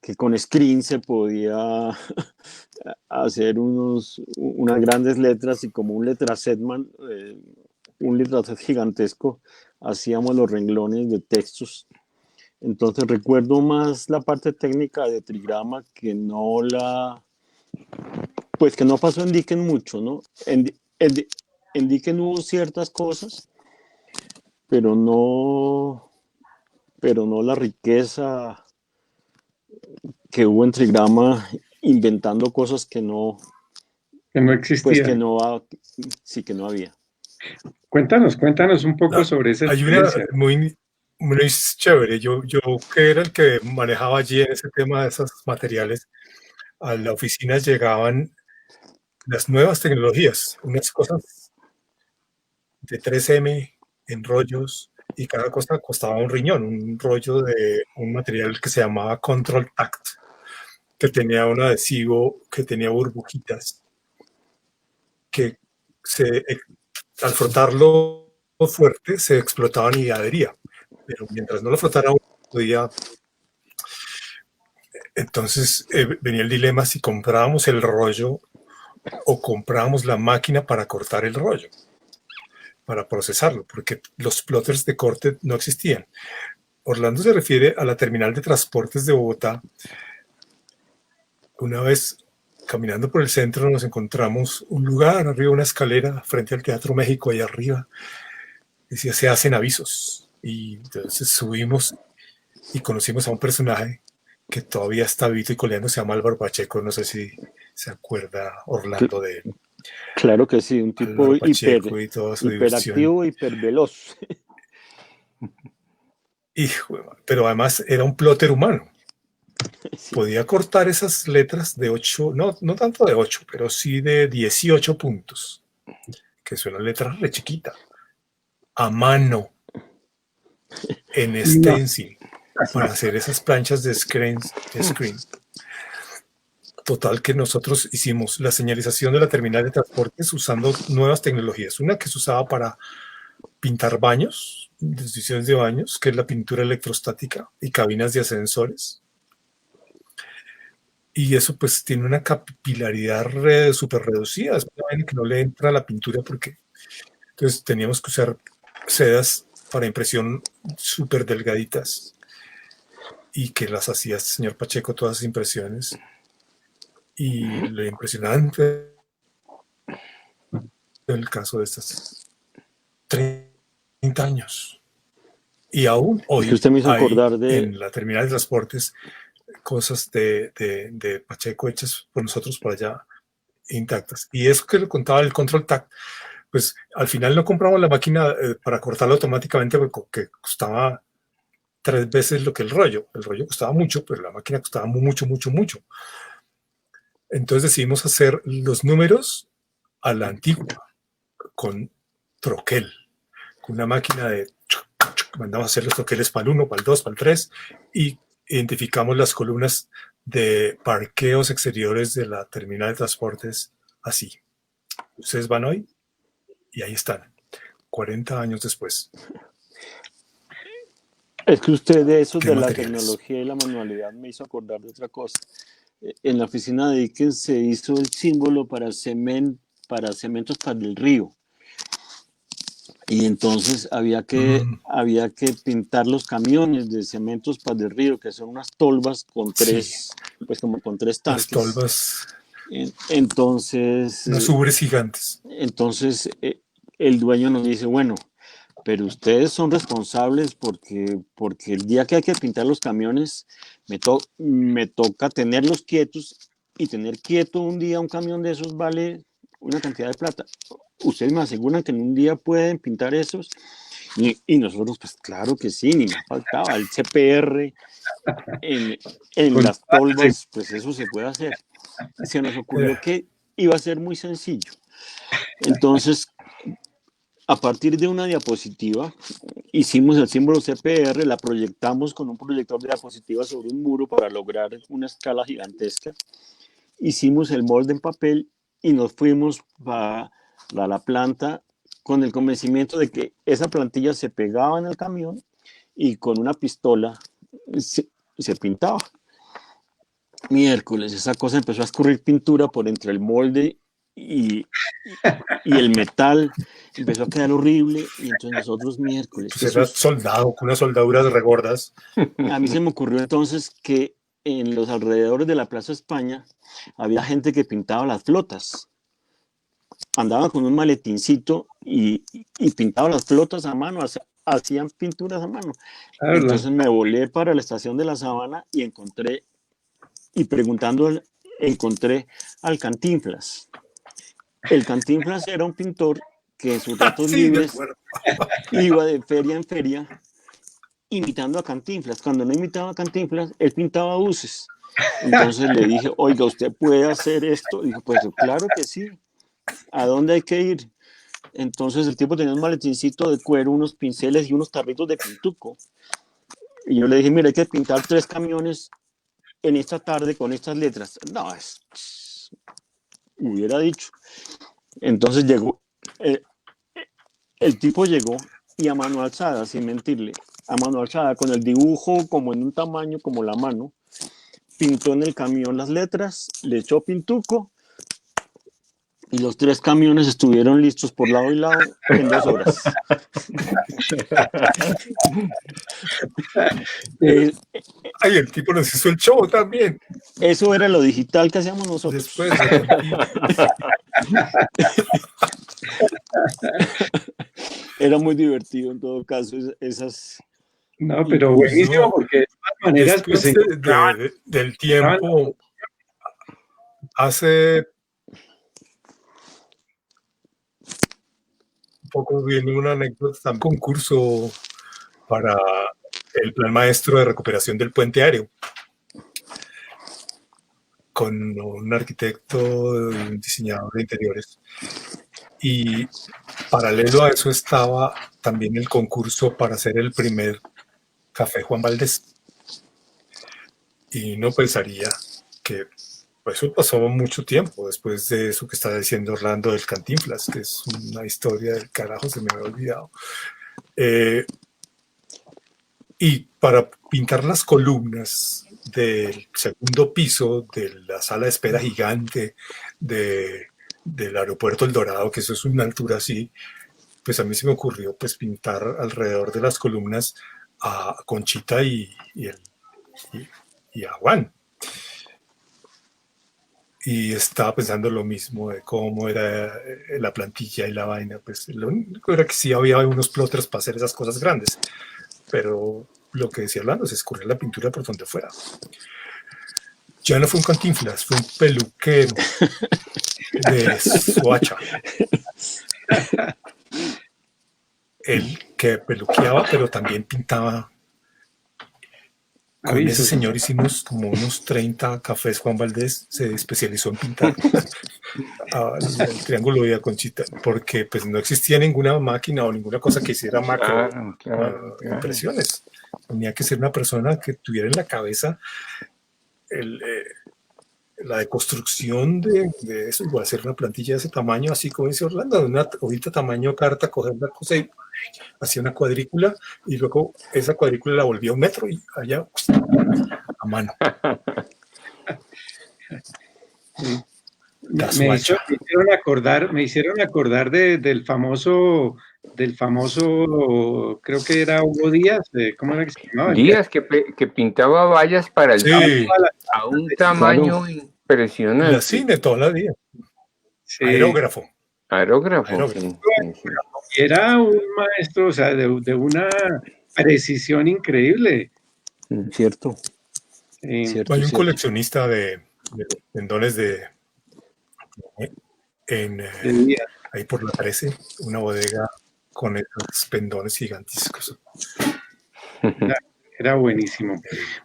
que con screen se podía hacer unas grandes letras y como un letrasetman, un letraset gigantesco, hacíamos los renglones de textos. Entonces recuerdo más la parte técnica de Trigrama que no pues que no pasó en Dicken mucho, ¿no? En Dicken hubo ciertas cosas, pero no la riqueza que hubo en Trigrama inventando cosas que no, Que no pues existía. que no, sí que no había. Cuéntanos un poco sobre esa Hay una experiencia. muy chévere. Yo que era el que manejaba allí en ese tema de esos materiales, a la oficina llegaban las nuevas tecnologías, unas cosas de 3M en rollos y cada cosa costaba un riñón, un rollo de un material que se llamaba Control Tact, que tenía un adhesivo que tenía burbujitas que al frotarlo fuerte se explotaban y adhería, pero mientras no lo frotara uno podía. Entonces venía el dilema si comprábamos el rollo o comprábamos la máquina para cortar el rollo, para procesarlo, porque los plotters de corte no existían. Orlando se refiere a la terminal de transportes de Bogotá. Una vez caminando por el centro nos encontramos un lugar arriba, una escalera frente al Teatro México, allá arriba. Decía, se hacen avisos. Y entonces subimos y conocimos a un personaje que todavía está vivo y coleando, se llama Álvaro Pacheco. No sé si se acuerda Orlando de él. Claro que sí, un tipo Álvaro Pacheco y toda su hiperactivo, hiperveloz. Pero además era un plotter humano. Sí. podía cortar esas letras de 8, no tanto de 8, pero sí de 18 puntos, que es una letra re chiquita, a mano, en stencil, para hacer esas planchas de screen. Total, que nosotros hicimos la señalización de la terminal de transportes usando nuevas tecnologías. Una que se usaba para pintar baños, decisiones de baños, que es la pintura electrostática, y cabinas de ascensores. Y eso pues tiene una capilaridad súper reducida, es que no le entra la pintura porque entonces teníamos que usar sedas para impresión súper delgaditas y que las hacía el señor Pacheco todas esas impresiones. Y lo impresionante en el caso de estas 30 años. Y aún hoy usted me hizo acordar en la terminal de transportes cosas de Pacheco hechas por nosotros por allá intactas. Y eso que le contaba el control TAC, pues al final no compramos la máquina para cortarlo automáticamente porque costaba 3 veces lo que el rollo. El rollo costaba mucho, pero la máquina costaba mucho. Entonces decidimos hacer los números a la antigua, con troquel, con una máquina de... Mandamos a hacer los troqueles para el 1, para el 2, para el 3, y identificamos las columnas de parqueos exteriores de la terminal de transportes así. Ustedes van hoy y ahí están, 40 años después. Es que usted de eso de la tecnología y la manualidad me hizo acordar de otra cosa. En la oficina de Dickens se hizo el símbolo para Cementos para el Río. Y entonces había que pintar los camiones de Cementos para el Río, que son unas tolvas con tres, pues como con 3 tanques. Las tolvas. Entonces... Unas ubres gigantes. Entonces el dueño nos dice, bueno, pero ustedes son responsables porque el día que hay que pintar los camiones me toca tenerlos quietos, y tener quieto un día un camión de esos vale una cantidad de plata. Ustedes me aseguran que en un día pueden pintar esos. Y nosotros, pues claro que sí, ni me faltaba el CPR en las tolvas, pues eso se puede hacer. Se nos ocurrió que iba a ser muy sencillo. Entonces, a partir de una diapositiva, hicimos el símbolo CPR, la proyectamos con un proyector de diapositivas sobre un muro para lograr una escala gigantesca. Hicimos el molde en papel y nos fuimos a la planta con el convencimiento de que esa plantilla se pegaba en el camión y con una pistola se pintaba. Miércoles, esa cosa empezó a escurrir pintura por entre el molde y el metal, empezó a quedar horrible, y entonces nosotros miércoles... Pues era soldado, con unas soldaduras regordas. A mí se me ocurrió entonces que en los alrededores de la Plaza España había gente que pintaba las flotas. Andaban con un maletincito y pintaban las flotas a mano, hacían pinturas a mano. Entonces me volé para la estación de La Sabana y encontré al Cantinflas. El Cantinflas era un pintor que en sus ratos libres iba de feria en feria imitando a Cantinflas. Cuando no imitaba a Cantinflas, él pintaba buses. Entonces le dije, oiga, ¿usted puede hacer esto? Y dijo, pues claro que sí. ¿A dónde hay que ir? Entonces el tipo tenía un maletincito de cuero, unos pinceles y unos tarritos de pintuco. Y yo le dije, mira, hay que pintar 3 camiones en esta tarde con estas letras. No, hubiera dicho. Entonces llegó, el tipo llegó y a mano alzada, sin mentirle, a mano alzada, con el dibujo como en un tamaño como la mano, pintó en el camión las letras, le echó pintuco y los 3 camiones estuvieron listos por lado y lado en 2 horas. Ay, el tipo nos hizo el show también. Eso era lo digital que hacíamos nosotros. Después Era muy divertido en todo caso esas... No, pero buenísimo, porque de todas maneras pues del tiempo hace un poco viene una anécdota, un concurso para el plan maestro de recuperación del puente aéreo. con un arquitecto y un diseñador de interiores. Y paralelo a eso estaba también el concurso para hacer el primer Café Juan Valdés. Y no pensaría que pues, eso pasó mucho tiempo después de eso que está diciendo Orlando del Cantinflas, que es una historia del carajo, se me había olvidado. Y para pintar las columnas del segundo piso de la sala de espera gigante del aeropuerto El Dorado, que eso es una altura así, pues a mí se me ocurrió pues pintar alrededor de las columnas a Conchita y a Juan. Y estaba pensando lo mismo de cómo era la plantilla y la vaina. Pues lo único era que sí había unos plotters para hacer esas cosas grandes, pero lo que decía Orlando es escurrir la pintura por donde fuera. Ya no fue un Cantinflas, fue un peluquero de Soacha. El que peluqueaba, pero también pintaba. Con ese señor hicimos como unos 30 cafés. Juan Valdés se especializó en pintar el triángulo de Conchita, porque pues no existía ninguna máquina o ninguna cosa que hiciera macro impresiones. Tenía que ser una persona que tuviera en la cabeza la deconstrucción de eso, igual hacer una plantilla de ese tamaño, así como dice Orlando, de una hojita tamaño carta, coger la cosa y hacía una cuadrícula, y luego esa cuadrícula la volvía 1 metro y allá a mano. Sí. Me hicieron acordar del famoso, creo que era Hugo Díaz, ¿cómo era que se llamaba? Díaz, que pintaba vallas para el cine a un tamaño impresionante. La cine toda la vida. Sí. Aerógrafo. Sí. Era un maestro, o sea, de una precisión increíble. Cierto. Hay un coleccionista de pendones ahí por la 13, una bodega con esos pendones gigantescos. Era buenísimo.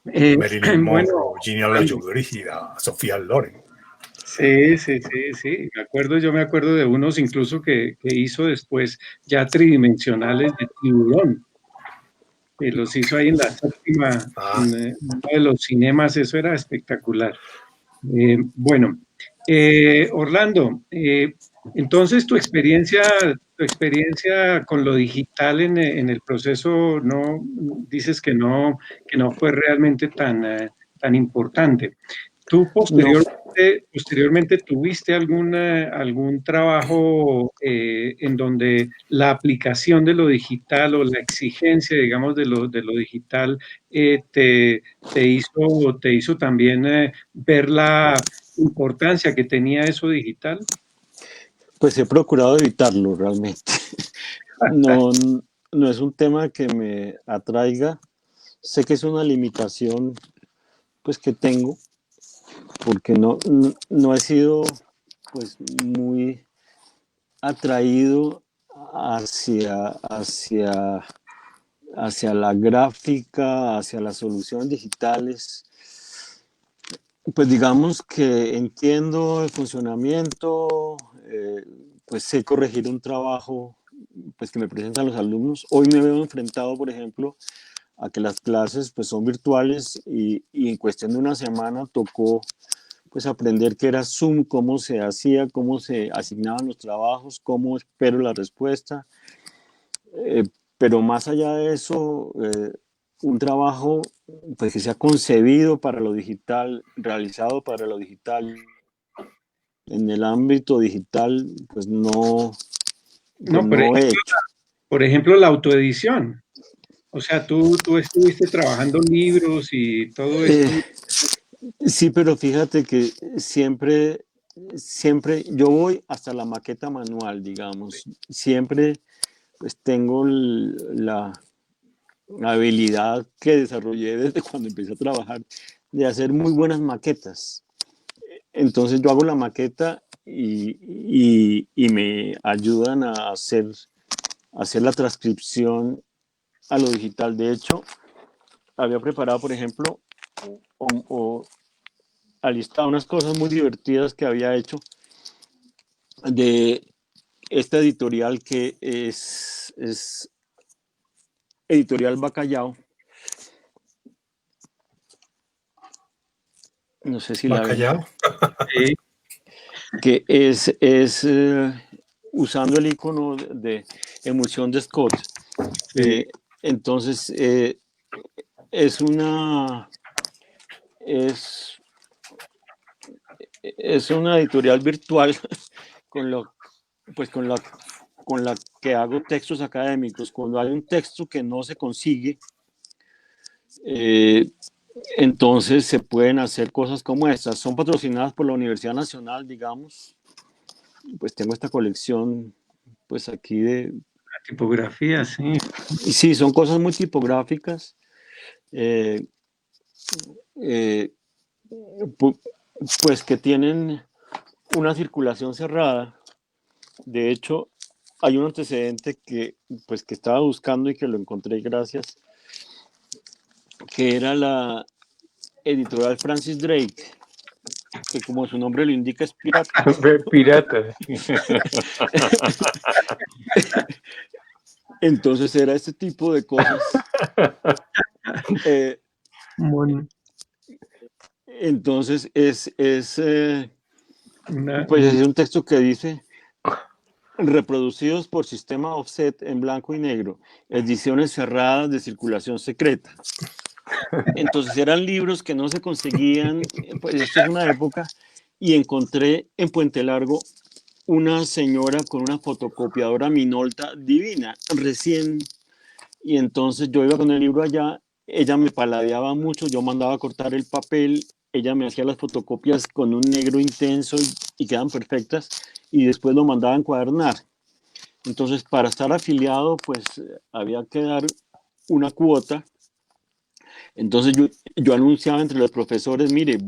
Marilyn Monroe, Gina Lollobrigida, Sofía Loren. Sí. Yo me acuerdo de unos incluso que hizo después ya tridimensionales de tiburón. Los hizo ahí en la séptima, en uno de los cinemas, eso era espectacular. Bueno, Orlando, entonces tu experiencia con lo digital en el proceso, no dices que no fue realmente tan importante. ¿Tú posteriormente tuviste algún trabajo en donde la aplicación de lo digital o la exigencia, digamos, de lo digital te hizo también ver la importancia que tenía eso digital? Pues he procurado evitarlo realmente. No es un tema que me atraiga. Sé que es una limitación pues que tengo, porque no he sido pues muy atraído hacia la gráfica, hacia las soluciones digitales. Pues digamos que entiendo el funcionamiento, pues sé corregir un trabajo pues que me presentan los alumnos. Hoy me veo enfrentado, por ejemplo, a que las clases pues son virtuales y en cuestión de una semana tocó pues aprender qué era Zoom, cómo se hacía, cómo se asignaban los trabajos, cómo espero la respuesta. Pero más allá de eso, un trabajo pues, que sea concebido para lo digital, realizado para lo digital, en el ámbito digital, pues no he hecho. Por ejemplo, la autoedición. O sea, tú estuviste trabajando libros y todo esto. Sí, pero fíjate que siempre yo voy hasta la maqueta manual, digamos. Siempre pues tengo la habilidad que desarrollé desde cuando empecé a trabajar de hacer muy buenas maquetas. Entonces yo hago la maqueta y me ayudan a hacer la transcripción a lo digital. De hecho, había preparado, por ejemplo, listado unas cosas muy divertidas que había hecho de esta editorial que es Editorial Bacallao. No sé si la ven. Bacallao. Sí. Que es usando el icono de emulsión de Scott. Sí. Entonces, es una editorial virtual con la que hago textos académicos. Cuando hay un texto que no se consigue, entonces se pueden hacer cosas como estas. Son patrocinadas por la Universidad Nacional, digamos. Pues tengo esta colección, pues aquí de... La tipografía, sí. Y sí, son cosas muy tipográficas. Eh, eh, pues que tienen una circulación cerrada. De hecho, hay un antecedente que estaba buscando y que lo encontré gracias, que era la editorial Francis Drake, que como su nombre lo indica es pirata. Pirata. Entonces era este tipo de cosas. Bueno, Entonces pues es una- un texto que dice: reproducidos por sistema offset en blanco y negro, ediciones cerradas de circulación secreta. Entonces eran libros que no se conseguían, pues esto es una época, y encontré en Puente Largo una señora con una fotocopiadora Minolta divina, recién, y entonces yo iba con el libro allá, ella me paladeaba mucho, yo mandaba a cortar el papel, ella me hacía las fotocopias con un negro intenso y quedan perfectas, y después lo mandaba a encuadernar. Entonces, para estar afiliado, pues había que dar una cuota. Entonces yo anunciaba entre los profesores: mire,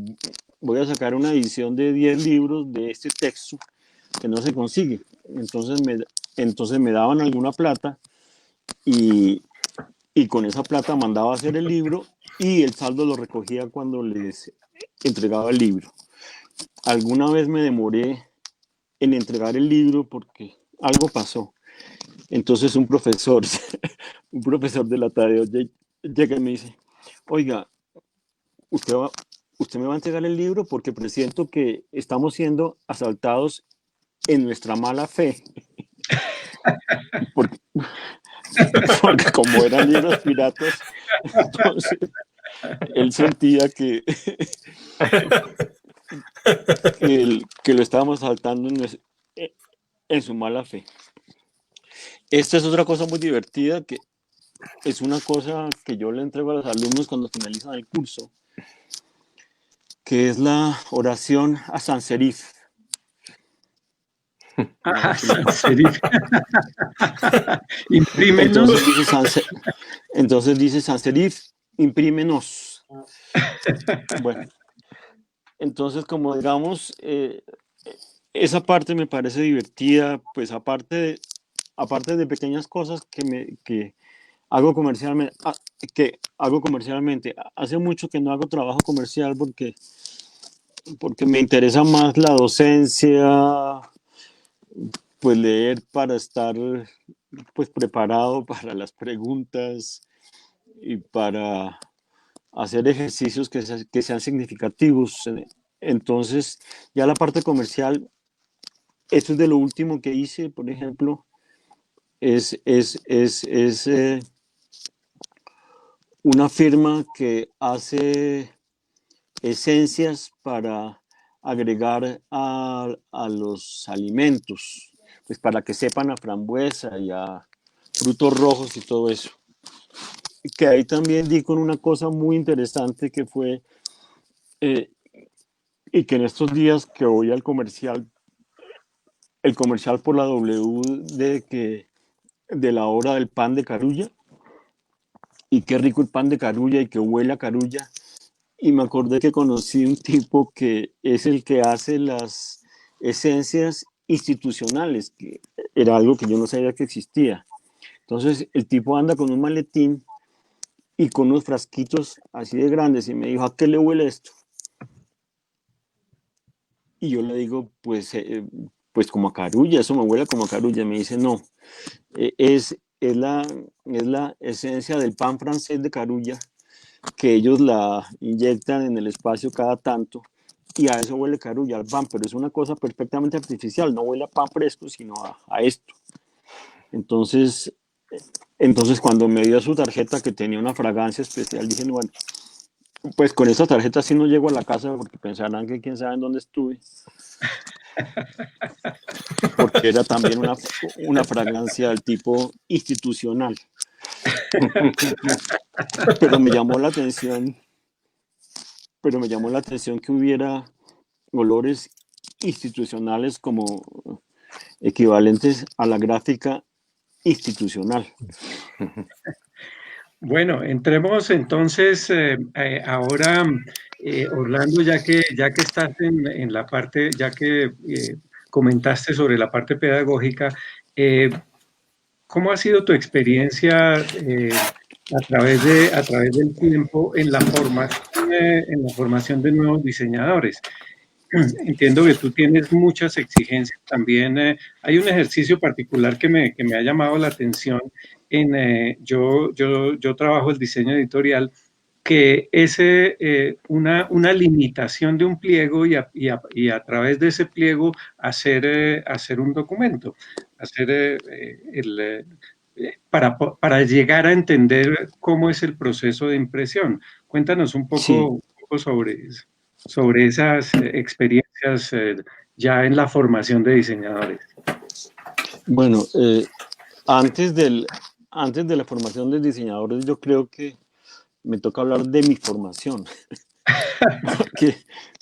voy a sacar una edición de 10 libros de este texto que no se consigue. Entonces me daban alguna plata y con esa plata mandaba a hacer el libro y el saldo lo recogía cuando les entregaba el libro. Alguna vez me demoré en entregar el libro porque algo pasó. Entonces un profesor de la Tadeo llega y me dice: oiga, usted me va a entregar el libro porque presiento que estamos siendo asaltados en nuestra mala fe. Porque, porque como eran libros piratas, entonces él sentía que lo estábamos asaltando en su mala fe. Esta es otra cosa muy divertida, que es una cosa que yo le entrego a los alumnos cuando finalizan el curso, que es la oración a San Serif. Imprímenos. Entonces dice San Serif, imprímenos. Bueno, entonces, como digamos, esa parte me parece divertida, pues aparte de pequeñas cosas que hago comercialmente, Hace mucho que no hago trabajo comercial porque me interesa más la docencia, pues leer para estar pues preparado para las preguntas y para hacer ejercicios que sean significativos. Entonces, ya la parte comercial, esto es de lo último que hice, por ejemplo, es una firma que hace esencias para agregar a los alimentos, pues para que sepan a frambuesa y a frutos rojos y todo eso. Que ahí también di con una cosa muy interesante que fue, y que en estos días que voy al comercial, el comercial por la W de la hora del pan de Carulla, y qué rico el pan de Carulla y que huele a Carulla. Y me acordé que conocí un tipo que es el que hace las esencias institucionales, que era algo que yo no sabía que existía. Entonces el tipo anda con un maletín y con unos frasquitos así de grandes y me dijo: ¿a qué le huele esto? Y yo le digo, pues como a carulla, eso me huele como a carulla. Me dice, no, es la esencia del pan francés de carulla, que ellos la inyectan en el espacio cada tanto, y a eso huele carulla, al pan, pero es una cosa perfectamente artificial, no huele a pan fresco, sino a esto. Entonces, cuando me dio su tarjeta que tenía una fragancia especial, dije, bueno, pues con esa tarjeta sí no llego a la casa porque pensarán que quién sabe en dónde estuve. Porque era también una fragancia del tipo institucional. Pero me llamó la atención que hubiera olores institucionales como equivalentes a la gráfica institucional. Bueno, entremos entonces ahora, Orlando, ya que estás en la parte, ya que comentaste sobre la parte pedagógica, ¿cómo ha sido tu experiencia a través del tiempo en la formación de nuevos diseñadores? Entiendo que tú tienes muchas exigencias también. Hay un ejercicio particular que me ha llamado la atención. Yo trabajo el diseño editorial, que es una limitación de un pliego y a través de ese pliego hacer un documento, para llegar a entender cómo es el proceso de impresión. Cuéntanos un Sí. poco sobre esas experiencias ya en la formación de diseñadores. Bueno, antes de la formación de diseñadores, yo creo que me toca hablar de mi formación,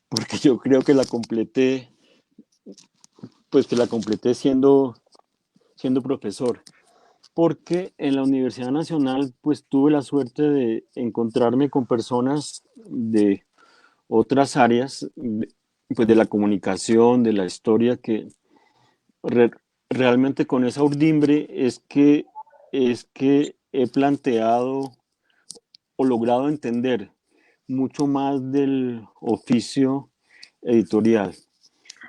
porque yo creo que la completé, siendo profesor, porque en la Universidad Nacional pues tuve la suerte de encontrarme con personas de otras áreas, pues de la comunicación, de la historia, que realmente con esa urdimbre es que he planteado o logrado entender mucho más del oficio editorial.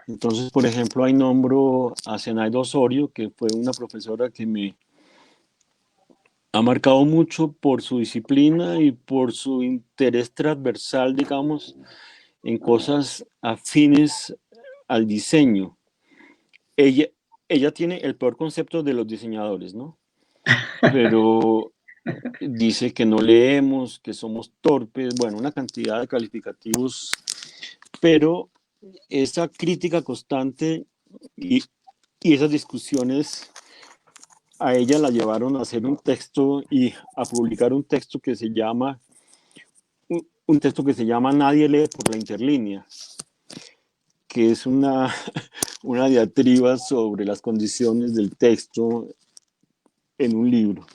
Entonces, por ejemplo, ahí nombro a Zenaida Osorio, que fue una profesora que me ha marcado mucho por su disciplina y por su interés transversal, digamos, en cosas afines al diseño. Ella tiene el peor concepto de los diseñadores, ¿no? Pero dice que no leemos, que somos torpes, bueno, una cantidad de calificativos, pero esa crítica constante y esas discusiones a ella la llevaron a hacer un texto y a publicar un texto que se llama Nadie lee por la interlínea, que es una diatriba sobre las condiciones del texto en un libro.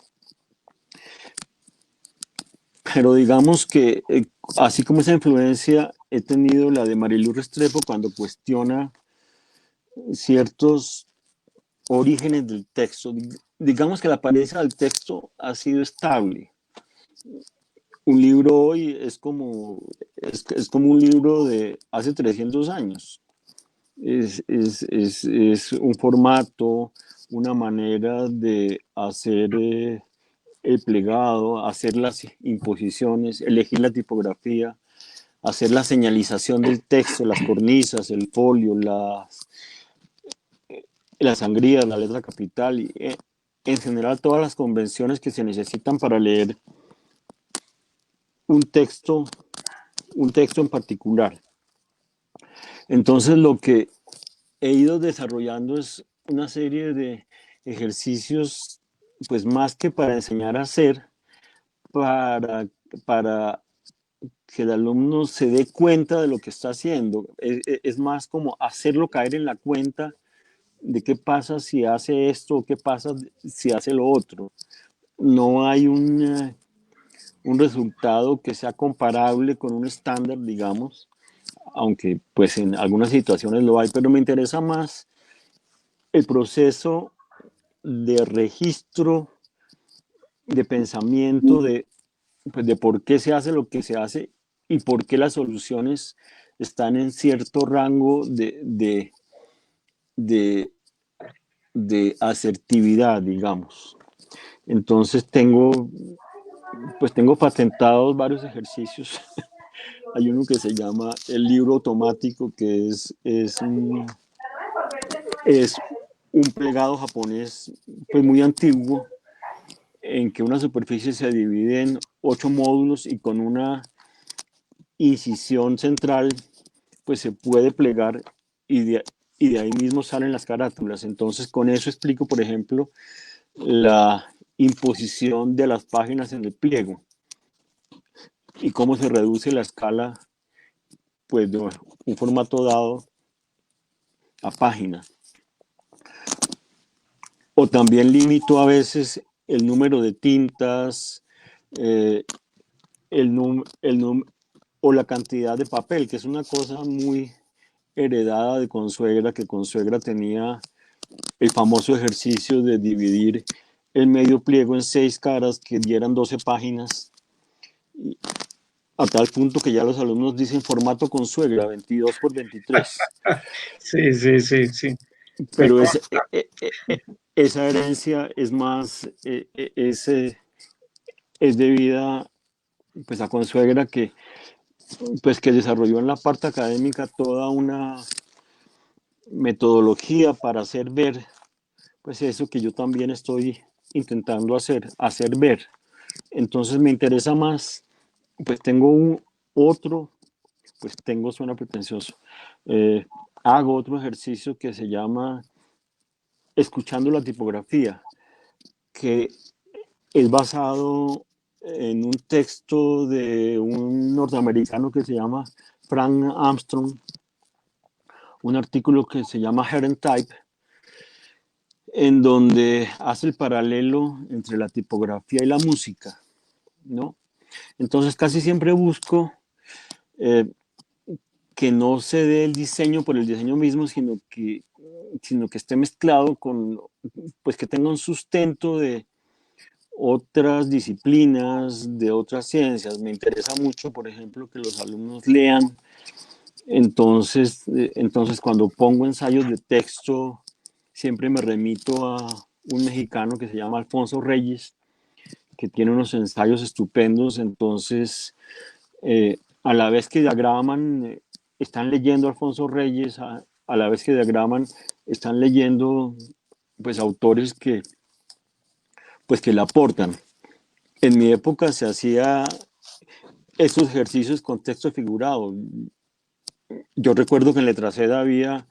Pero digamos que así como esa influencia he tenido la de Marilu Restrepo cuando cuestiona ciertos orígenes del texto. Digamos que la apariencia del texto ha sido estable. Un libro hoy es como un libro de hace 300 años. Es un formato, una manera de hacer el plegado, hacer las imposiciones, elegir la tipografía, hacer la señalización del texto, las cornisas, el folio, la sangría, la letra capital y en general todas las convenciones que se necesitan para leer un texto en particular. Entonces lo que he ido desarrollando es una serie de ejercicios, pues más que para enseñar a hacer, para que el alumno se dé cuenta de lo que está haciendo. Es más como hacerlo caer en la cuenta de qué pasa si hace esto o qué pasa si hace lo otro. No hay un resultado que sea comparable con un estándar, digamos, aunque pues en algunas situaciones lo hay, pero me interesa más el proceso de registro, de pensamiento, de por qué se hace lo que se hace y por qué las soluciones están en cierto rango de asertividad, digamos. Entonces tengo patentados varios ejercicios. Hay uno que se llama el libro automático, que es un plegado japonés pues muy antiguo, en que una superficie se divide en 8 módulos y con una incisión central pues se puede plegar y de ahí mismo salen las carátulas. Entonces con eso explico, por ejemplo, la imposición de las páginas en el pliego y cómo se reduce la escala pues de un formato dado a página. O también limito a veces el número de tintas, o la cantidad de papel, que es una cosa muy heredada de Consuegra, que Consuegra tenía el famoso ejercicio de dividir el medio pliego en 6 caras que dieran 12 páginas, a tal punto que ya los alumnos dicen formato Consuegra, 22 por 23. Sí, sí, sí, sí. Pero esa herencia es más, es debida pues a Consuegra, que desarrolló en la parte académica toda una metodología para hacer ver pues eso que yo también estoy intentando hacer ver. Entonces me interesa más, pues tengo suena pretencioso, hago otro ejercicio que se llama escuchando la tipografía, que es basado en un texto de un norteamericano que se llama Frank Armstrong, un artículo que se llama Head and Type, en donde hace el paralelo entre la tipografía y la música, ¿no? Entonces casi siempre busco que no se dé el diseño por el diseño mismo, sino que esté mezclado con, pues que tenga un sustento de otras disciplinas, de otras ciencias. Me interesa mucho, por ejemplo, que los alumnos lean. Entonces cuando pongo ensayos de texto, siempre me remito a un mexicano que se llama Alfonso Reyes, que tiene unos ensayos estupendos. Entonces, a la vez que diagraman, están leyendo a Alfonso Reyes, a la vez que diagraman, están leyendo pues autores que le aportan. En mi época se hacía esos ejercicios con texto figurado. Yo recuerdo que en Letraceda había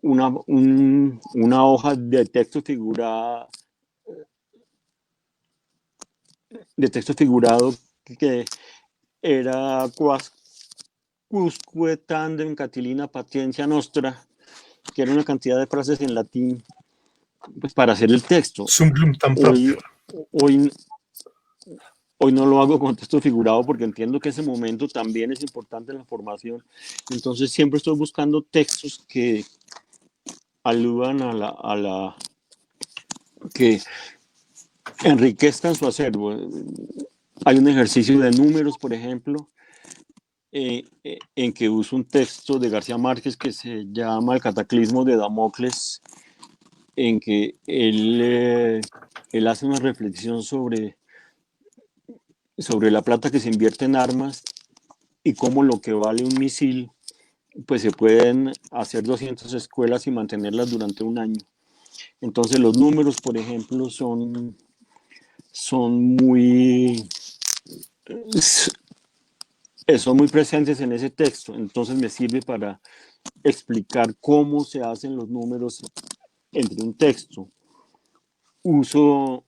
una hoja de texto figurado que era quasque tandem Catilina Patientia Nostra, que era una cantidad de frases en latín pues, para hacer el texto. Hoy no lo hago con texto figurado porque entiendo que ese momento también es importante en la formación. Entonces siempre estoy buscando textos que aludan a la que enriquezcan su acervo. Hay un ejercicio de números, por ejemplo, en que uso un texto de García Márquez que se llama El cataclismo de Damocles, en que él hace una reflexión sobre la plata que se invierte en armas y cómo lo que vale un misil, pues se pueden hacer 200 escuelas y mantenerlas durante un año. Entonces los números, por ejemplo, son muy presentes en ese texto. Entonces me sirve para explicar cómo se hacen los números entre un texto. Uso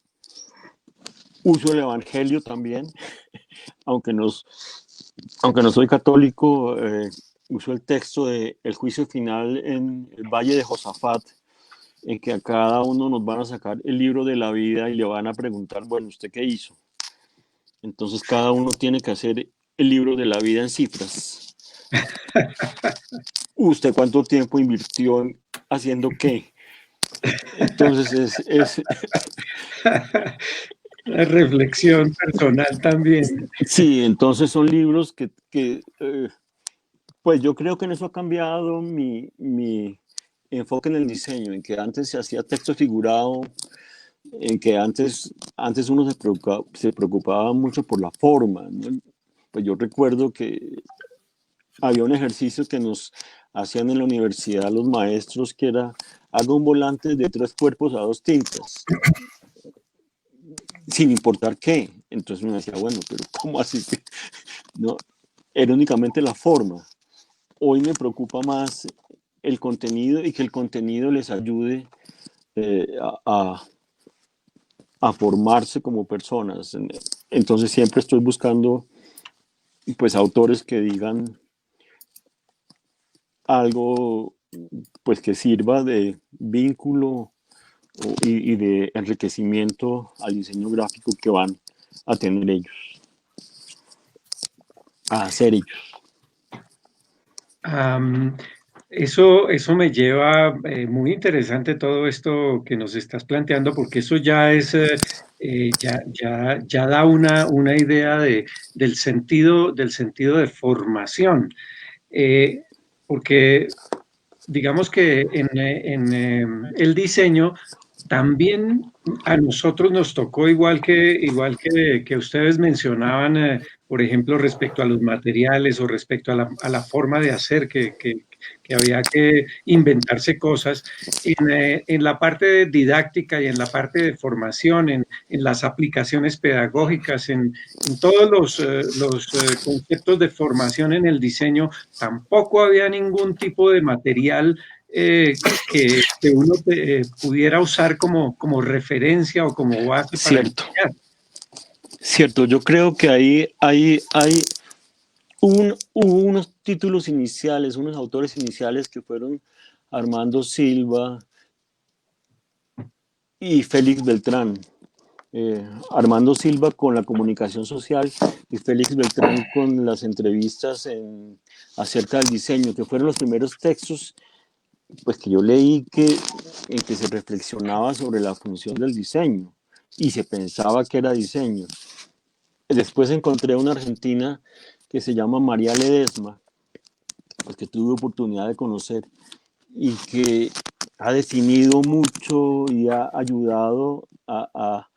el Evangelio también, aunque no soy católico. Uso el texto de el juicio final en el Valle de Josafat, en que a cada uno nos van a sacar el libro de la vida y le van a preguntar, bueno, ¿usted qué hizo? Entonces cada uno tiene que hacer el libro de la vida en cifras. ¿Usted cuánto tiempo invirtió haciendo qué? Entonces es la reflexión personal también. Sí, entonces son libros que Pues yo creo que en eso ha cambiado mi enfoque en el diseño, en que antes se hacía texto figurado, en que antes uno se preocupaba mucho por la forma, ¿no? Pues yo recuerdo que había un ejercicio que nos hacían en la universidad los maestros, que era: haga un volante de 3 cuerpos a 2 tintas, sin importar qué. Entonces uno decía, bueno, pero ¿cómo así? No, era únicamente la forma. Hoy me preocupa más el contenido, y que el contenido les ayude eh, a, a formarse como personas. Entonces siempre estoy buscando, pues, autores que digan algo, pues, que sirva de vínculo y de enriquecimiento al diseño gráfico que van a tener ellos, a hacer ellos. Eso me lleva, muy interesante todo esto que nos estás planteando, porque eso ya es, ya da una idea del sentido de formación. Eh, Porque digamos que en el diseño también a nosotros nos tocó, igual que ustedes mencionaban, por ejemplo, respecto a los materiales o respecto a la forma de hacer, que había que inventarse cosas, en la parte didáctica y en la parte de formación, en las aplicaciones pedagógicas, en todos los conceptos de formación en el diseño, tampoco había ningún tipo de material que uno pudiera usar como referencia o como base para Cierto, enseñar. cierto. Yo creo que hubo unos títulos iniciales, unos autores iniciales, que fueron Armando Silva y Félix Beltrán. Armando Silva con la comunicación social y Félix Beltrán con las entrevistas acerca del diseño, que fueron los primeros textos, pues, que yo leí, en que se reflexionaba sobre la función del diseño y se pensaba que era diseño. Después encontré una argentina que se llama María Ledesma, pues, que tuve oportunidad de conocer, y que ha definido mucho y ha ayudado a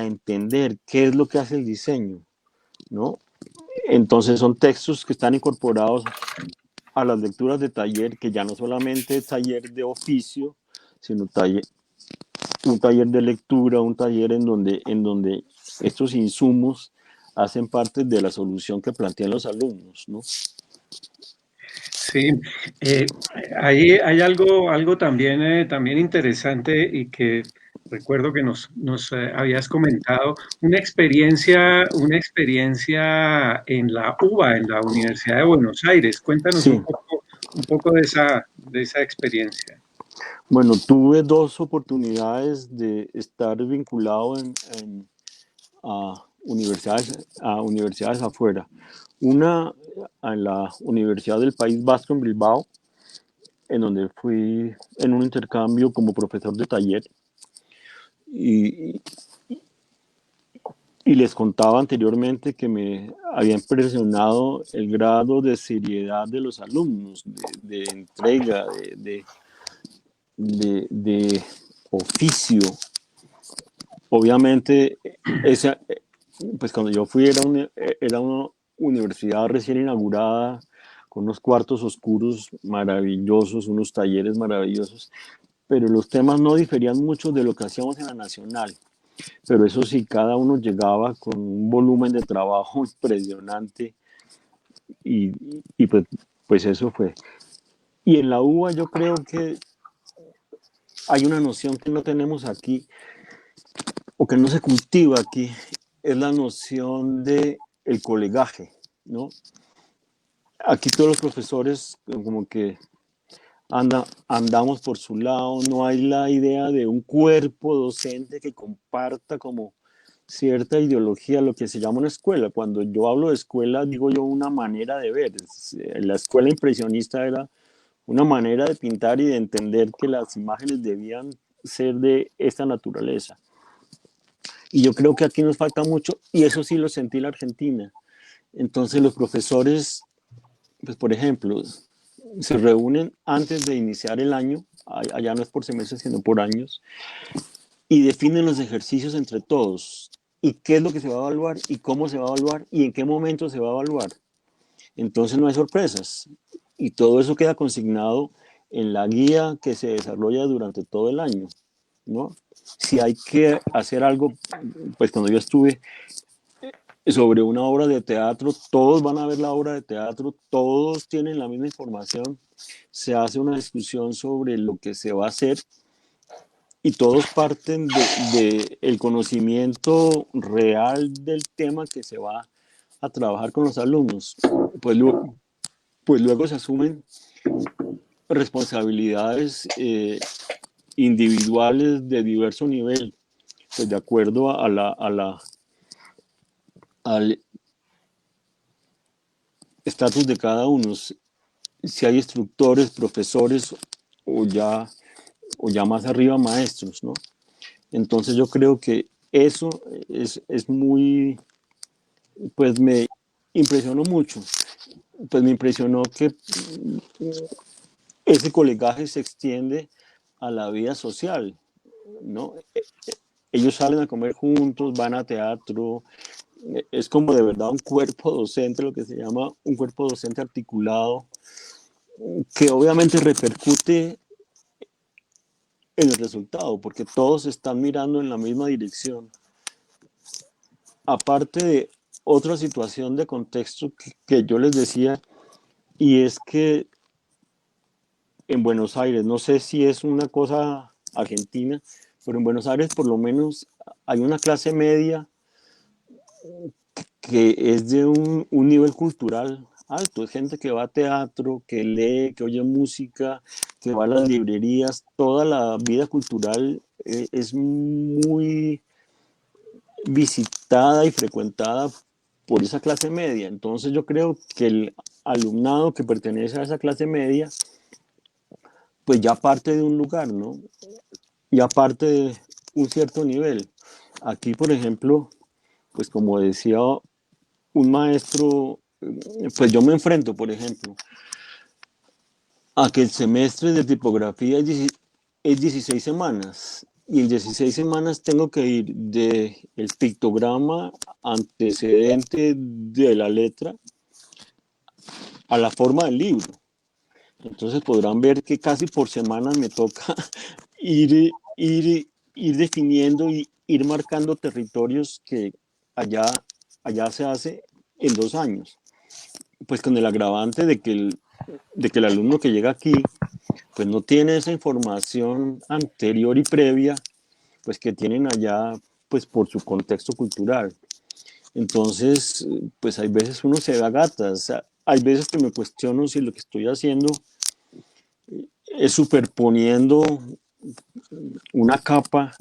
entender qué es lo que hace el diseño, ¿no? Entonces son textos que están incorporados a las lecturas de taller, que ya no solamente es taller de oficio, sino un taller de lectura, un taller en donde estos insumos hacen parte de la solución que plantean los alumnos, ¿no? Sí, ahí hay algo también interesante y que recuerdo que nos habías comentado, una experiencia en la UBA, en la Universidad de Buenos Aires. Cuéntanos Sí, un poco de esa experiencia. bueno, tuve 2 oportunidades de estar vinculado a universidades afuera. Una en la Universidad del País Vasco en Bilbao, en donde fui en un intercambio como profesor de taller. Y, y les contaba anteriormente que me había impresionado el grado de seriedad de los alumnos, de entrega, de oficio. Obviamente, pues cuando yo fui era una universidad recién inaugurada, con unos cuartos oscuros maravillosos, unos talleres maravillosos, pero los temas no diferían mucho de lo que hacíamos en la Nacional. Pero eso sí, cada uno llegaba con un volumen de trabajo impresionante, y, y pues eso fue. Y en la UBA yo creo que hay una noción que no tenemos aquí, o que no se cultiva aquí, es la noción de el colegaje, ¿no? Aquí todos los profesores como que andamos por su lado, no hay la idea de un cuerpo docente que comparta como cierta ideología, lo que se llama una escuela. Cuando yo hablo de escuela, digo yo una manera de ver. La escuela impresionista era una manera de pintar y de entender que las imágenes debían ser de esta naturaleza. Y yo creo que aquí nos falta mucho, y eso sí lo sentí en la Argentina. Entonces los profesores, pues por ejemplo, se reúnen antes de iniciar el año, allá no es por semestres, sino por años, y definen los ejercicios entre todos, y qué es lo que se va a evaluar, y cómo se va a evaluar, y en qué momento se va a evaluar. Entonces no hay sorpresas, y todo eso queda consignado en la guía que se desarrolla durante todo el año, ¿no? Si hay que hacer algo, pues cuando yo estuve sobre una obra de teatro, todos van a ver la obra de teatro, todos tienen la misma información, se hace una discusión sobre lo que se va a hacer y todos parten de el conocimiento real del tema que se va a trabajar con los alumnos. Pues luego se asumen responsabilidades individuales de diverso nivel, pues de acuerdo al estatus de cada uno. Si hay instructores, profesores o ya más arriba maestros, ¿no? Entonces yo creo que eso es muy, pues me impresionó mucho. Pues me impresionó que ese colegaje se extiende a la vida social, ¿no? Ellos salen a comer juntos, van a teatro, es como de verdad un cuerpo docente, lo que se llama un cuerpo docente articulado, que obviamente repercute en el resultado, porque todos están mirando en la misma dirección. Aparte de otra situación de contexto que yo les decía, y es que en Buenos Aires, no sé si es una cosa argentina, pero en Buenos Aires por lo menos hay una clase media que es de un nivel cultural alto. Es gente que va a teatro, que lee, que oye música, que va a las librerías. Toda la vida cultural es muy visitada y frecuentada por esa clase media. Entonces yo creo que el alumnado que pertenece a esa clase media, pues ya parte de un lugar, ¿no? Ya parte de un cierto nivel. Aquí, por ejemplo, pues como decía un maestro, pues yo me enfrento, por ejemplo, a que el semestre de tipografía es 16 semanas y en 16 semanas tengo que ir de el pictograma antecedente de la letra a la forma del libro. Entonces podrán ver que casi por semana me toca ir definiendo y ir marcando territorios que allá se hace en 2 años. Pues con el agravante de que el alumno que llega aquí pues no tiene esa información anterior y previa pues que tienen allá pues por su contexto cultural. Entonces pues hay veces uno se da gatas, hay veces que me cuestiono si lo que estoy haciendo es superponiendo una capa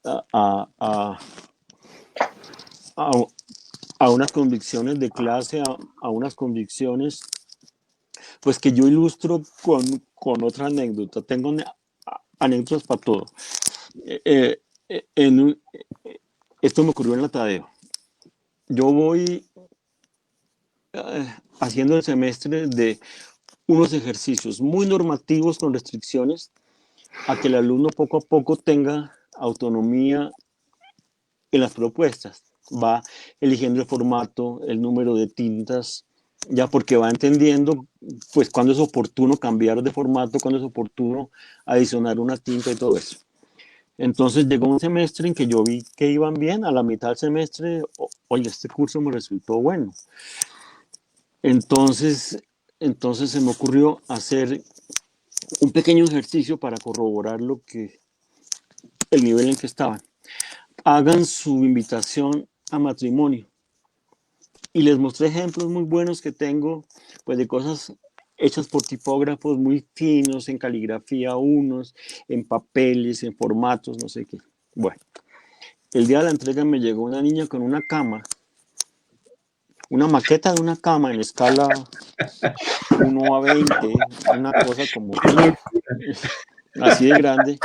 a unas convicciones de clase, a unas convicciones pues que yo ilustro con otra anécdota. Tengo anécdotas para todo. Esto me ocurrió en la Tadeo. Yo voy haciendo el semestre de unos ejercicios muy normativos con restricciones a que el alumno poco a poco tenga autonomía en las propuestas. Va eligiendo el formato, el número de tintas, ya porque va entendiendo pues cuándo es oportuno cambiar de formato, cuándo es oportuno adicionar una tinta y todo eso. Entonces llegó un semestre en que yo vi que iban bien, a la mitad del semestre, oye, este curso me resultó bueno. Entonces se me ocurrió hacer un pequeño ejercicio para corroborar el nivel en que estaban. Hagan su invitación a matrimonio. Y les mostré ejemplos muy buenos que tengo, pues de cosas hechas por tipógrafos muy finos, en caligrafía unos, en papeles, en formatos, no sé qué. Bueno, el día de la entrega me llegó una niña con una cama, una maqueta de una cama en escala 1:20, una cosa como así de grande,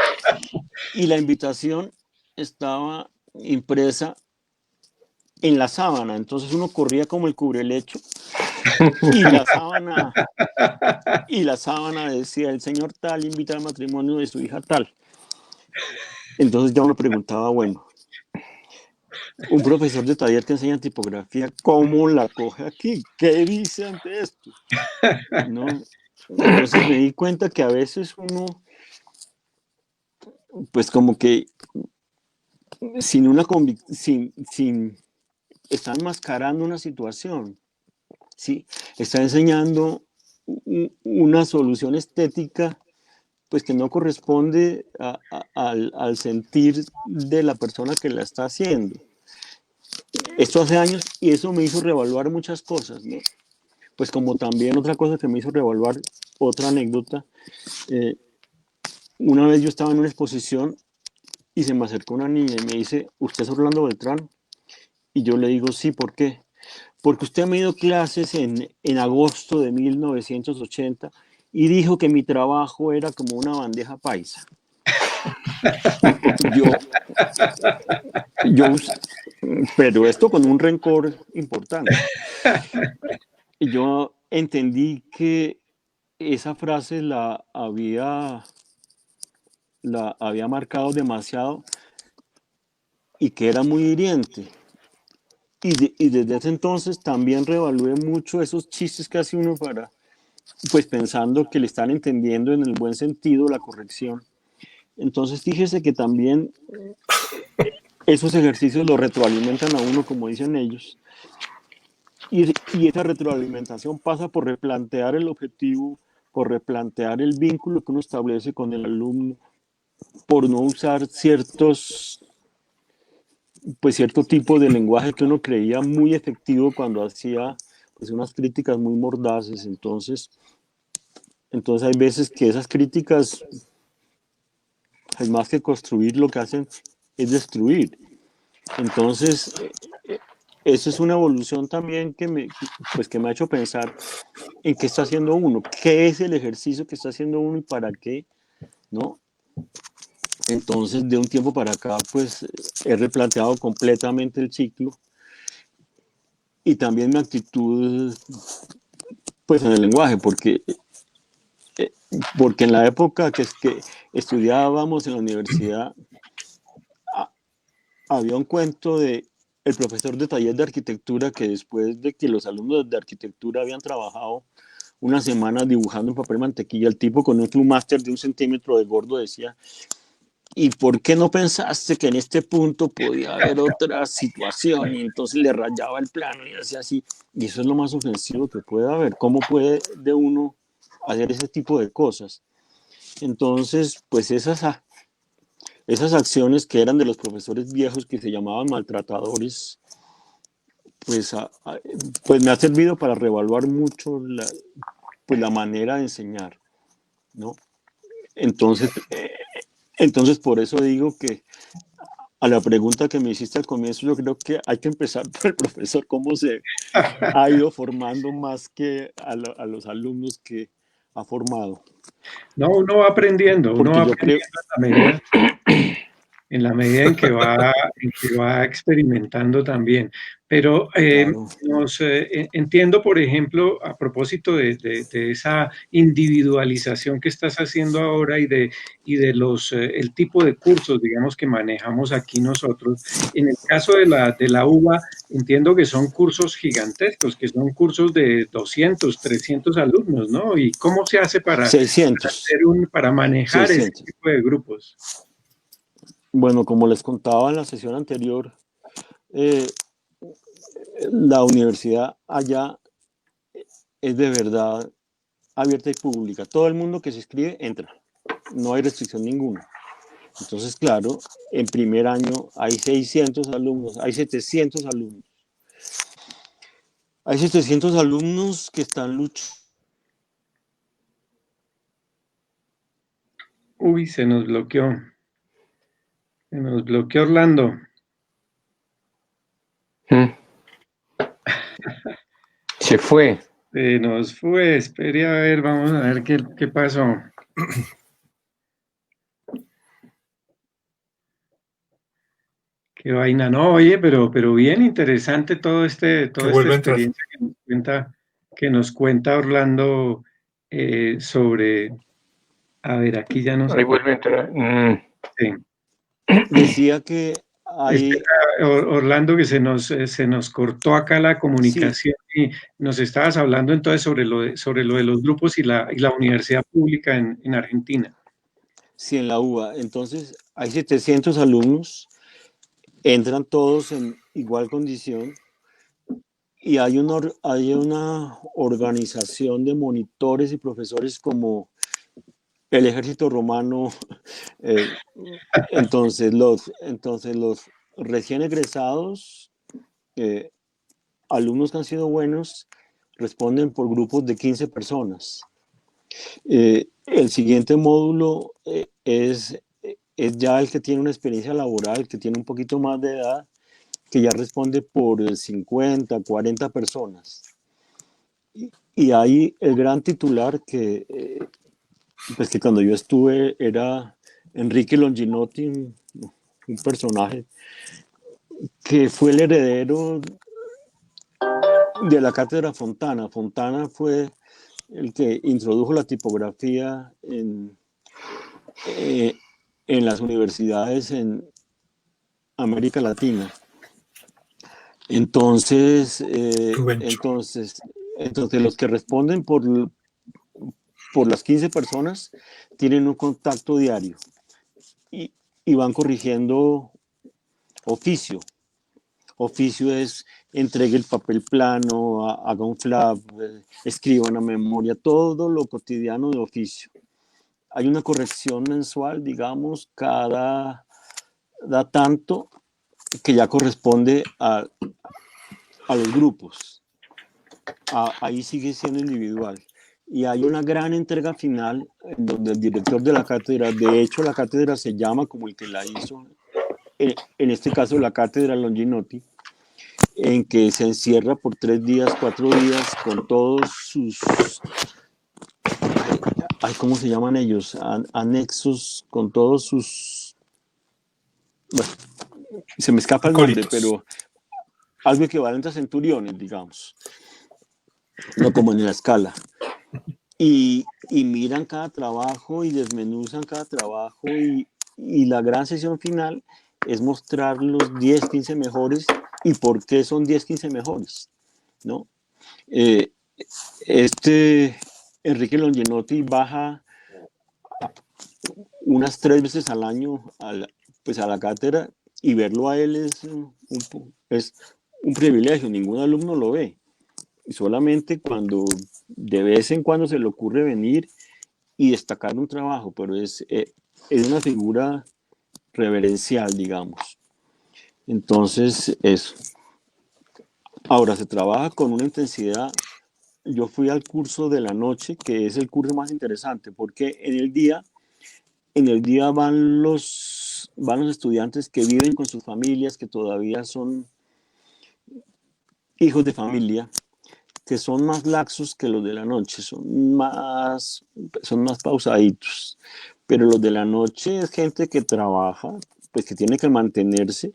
y la invitación estaba impresa en la sábana, entonces uno corría como el cubrelecho y la sábana decía, el señor tal invita al matrimonio de su hija tal. Entonces yo me preguntaba, bueno, un profesor de taller que enseña tipografía, ¿cómo la coge aquí? ¿Qué dice ante esto? ¿No? Entonces me di cuenta que a veces uno, pues como que sin está enmascarando una situación, ¿sí? Está enseñando una solución estética pues que no corresponde al sentir de la persona que la está haciendo. Esto hace años y eso me hizo reevaluar muchas cosas, ¿no? Pues como también otra cosa que me hizo reevaluar, otra anécdota, una vez yo estaba en una exposición y se me acercó una niña y me dice, ¿usted es Orlando Beltrán? Y yo le digo, sí, ¿por qué? Porque usted me dio clases en agosto de 1980 y dijo que mi trabajo era como una bandeja paisa. Pero esto con un rencor importante. Y yo entendí que esa frase la había marcado demasiado y que era muy hiriente. Y desde ese entonces también reevalué mucho esos chistes que hace uno pues pensando que le están entendiendo en el buen sentido la corrección. Entonces fíjese que también esos ejercicios lo retroalimentan a uno, como dicen ellos, y esa retroalimentación pasa por replantear el objetivo, por replantear el vínculo que uno establece con el alumno, por no usar cierto tipo de lenguaje que uno creía muy efectivo cuando hacía pues, unas críticas muy mordaces. Entonces hay veces que esas críticas, pues, más que construir, lo que hacen es destruir. Entonces, eso es una evolución también que me ha hecho pensar en qué está haciendo uno, qué es el ejercicio que está haciendo uno y para qué, ¿no? Entonces, de un tiempo para acá, pues, he replanteado completamente el ciclo y también mi actitud, pues, en el lenguaje, porque en la época que estudiábamos en la universidad, había un cuento de el profesor de taller de arquitectura que después de que los alumnos de arquitectura habían trabajado una semana dibujando en papel mantequilla, el tipo con un flumáster de 1 centímetro de gordo decía, ¿y por qué no pensaste que en este punto podía haber otra situación? Y entonces le rayaba el plano y hacía así. Y eso es lo más ofensivo que puede haber. ¿Cómo puede de uno hacer ese tipo de cosas? Entonces, pues esas acciones que eran de los profesores viejos que se llamaban maltratadores, pues me ha servido para reevaluar mucho la manera de enseñar, ¿no? Entonces, por eso digo que a la pregunta que me hiciste al comienzo, yo creo que hay que empezar por el profesor, cómo se ha ido formando más que a los alumnos que ha formado. No, uno va aprendiendo, en la medida en que va experimentando también. Pero Claro. entiendo, por ejemplo, a propósito de esa individualización que estás haciendo ahora y de el tipo de cursos, digamos, que manejamos aquí nosotros. En el caso de la UBA, entiendo que son cursos gigantescos, que son cursos de 200, 300 alumnos, ¿no? ¿Y cómo se hace para 600. para manejar 600. ese tipo de grupos? Bueno, como les contaba en la sesión anterior, la universidad allá es de verdad abierta y pública. Todo el mundo que se inscribe entra. No hay restricción ninguna. Entonces, claro, en primer año hay 600 alumnos, hay 700 alumnos. Hay 700 alumnos que están luchando. Uy, se nos bloqueó. Se nos bloqueó Orlando. Se fue. Se nos fue. Espere a ver, vamos a ver qué pasó. Qué vaina, no, oye, pero bien interesante toda esta experiencia que nos cuenta, que nos cuenta Orlando sobre, a ver, aquí ya no Ahí sé. vuelve a entrar. Sí. Decía que hay, Espera, Orlando, que se nos cortó acá la sí, comunicación y nos estabas hablando entonces sobre lo de los grupos y la universidad pública en Argentina. sí, en la UBA. Entonces, hay 700 alumnos, entran todos en igual condición y hay una organización de monitores y profesores como el ejército romano. eh, entonces los recién egresados, eh, alumnos que han sido buenos, responden por grupos de 15 personas. El siguiente módulo es ya el que tiene una experiencia laboral, que tiene un poquito más de edad, que ya responde por 50, 40 personas. Y hay el gran titular pues que cuando yo estuve era Enrique Longinotti, un personaje que fue el heredero de la cátedra Fontana. Fontana fue el que introdujo la tipografía en las universidades en América Latina. Entonces, los que responden por las 15 personas tienen un contacto diario y van corrigiendo oficio. Oficio es entregue el papel plano, haga un flap, escriba una memoria, todo lo cotidiano de oficio. Hay una corrección mensual, digamos, cada da tanto que ya corresponde a los grupos. Ahí sigue siendo individual. Y hay una gran entrega final en donde el director de la cátedra, de hecho la cátedra se llama como el que la hizo, en este caso la cátedra Longinotti, en que se encierra por 3 días, 4 días con todos sus, ¿cómo se llaman ellos? Anexos, con todos sus, bueno, se me escapa el nombre, pero algo equivalente a centuriones, digamos, no como en la escala. Y miran cada trabajo y desmenuzan cada trabajo y la gran sesión final es mostrar los 10, 15 mejores y por qué son 10, 15 mejores, ¿no? Enrique Longinotti baja unas 3 veces al año pues a la cátedra y verlo a él es un privilegio, ningún alumno lo ve. Y solamente cuando de vez en cuando se le ocurre venir y destacar un trabajo, pero es una figura reverencial, digamos. Entonces, eso. Ahora, se trabaja con una intensidad. Yo fui al curso de la noche, que es el curso más interesante, porque en el día van los estudiantes que viven con sus familias, que todavía son hijos de familia, que son más laxos que los de la noche, son más pausaditos. Pero los de la noche es gente que trabaja, pues que tiene que mantenerse.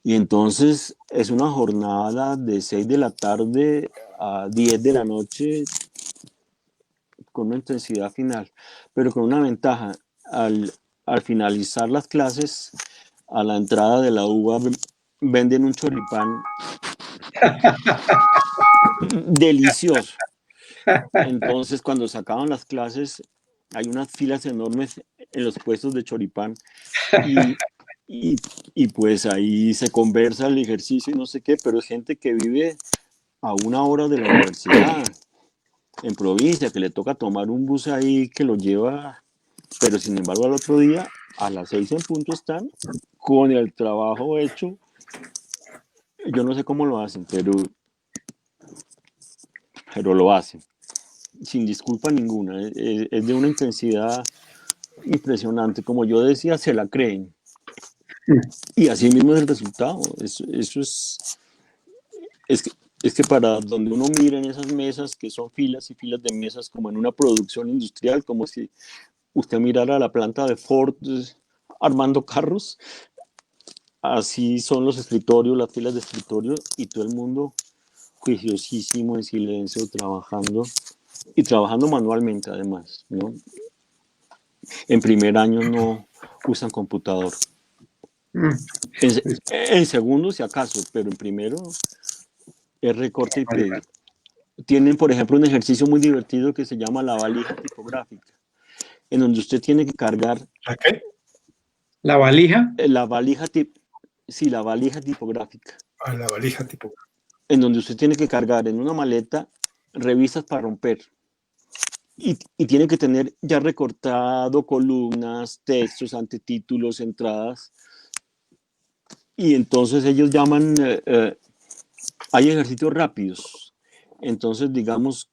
Y entonces es una jornada de 6 de la tarde a 10 de la noche con una intensidad final, pero con una ventaja. Al finalizar las clases, a la entrada de la UBA venden un choripán delicioso. Entonces, cuando se acaban las clases, hay unas filas enormes en los puestos de choripán y pues ahí se conversa el ejercicio y no sé qué, pero es gente que vive a 1 hora de la universidad, en provincia, que le toca tomar un bus ahí que lo lleva, pero sin embargo al otro día, a las 6 en punto están con el trabajo hecho. Yo no sé cómo lo hacen, pero lo hacen, sin disculpa ninguna. Es de una intensidad impresionante. Como yo decía, se la creen. Y así mismo es el resultado. Eso es que para donde uno mira en esas mesas, que son filas y filas de mesas, como en una producción industrial, como si usted mirara la planta de Ford armando carros, así son los escritorios, las filas de escritorio, y todo el mundo juiciosísimo, en silencio, trabajando y trabajando manualmente además, ¿no? En primer año no usan computador. En segundo, si acaso, pero en primero es recorte y pegue. Tienen, por ejemplo, un ejercicio muy divertido que se llama la valija tipográfica, en donde usted tiene que cargar... ¿La qué? ¿La valija? La valija tipográfica. Ah, la valija tipográfica. En donde usted tiene que cargar en una maleta revistas para romper. Y tiene que tener ya recortado columnas, textos, antetítulos, entradas. Y entonces ellos llaman, hay ejercicios rápidos. Entonces, digamos,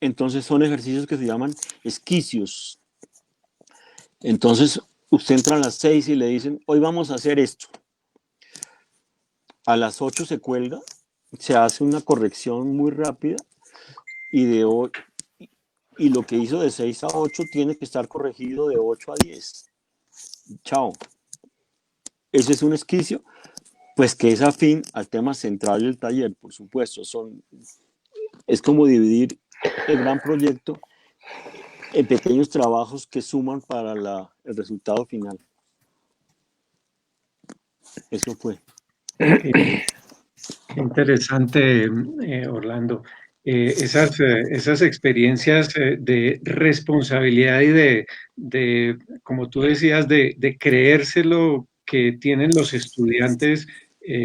entonces son ejercicios que se llaman esquicios. Entonces, usted entra a las 6 y le dicen, hoy vamos a hacer esto. A las 8 se cuelga, se hace una corrección muy rápida y lo que hizo de 6 a 8 tiene que estar corregido de 8 a 10. Chao. Ese es un esquicio, pues que es afín al tema central del taller, por supuesto. Es como dividir el gran proyecto en pequeños trabajos que suman para el resultado final. Eso fue. Interesante, Orlando. Esas experiencias de responsabilidad y como tú decías, de creérselo que tienen los estudiantes,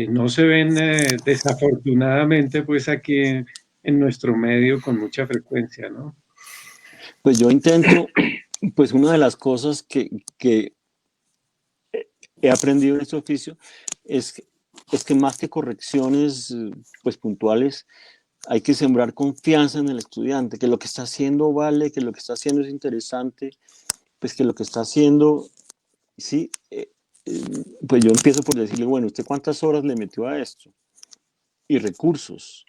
no se ven desafortunadamente pues aquí en nuestro medio con mucha frecuencia, ¿no? Pues yo intento, pues una de las cosas que he aprendido en este oficio es que más que correcciones pues puntuales, hay que sembrar confianza en el estudiante, que lo que está haciendo vale, que lo que está haciendo es interesante, pues que lo que está haciendo, sí, pues yo empiezo por decirle, bueno, ¿usted cuántas horas le metió a esto? Y recursos,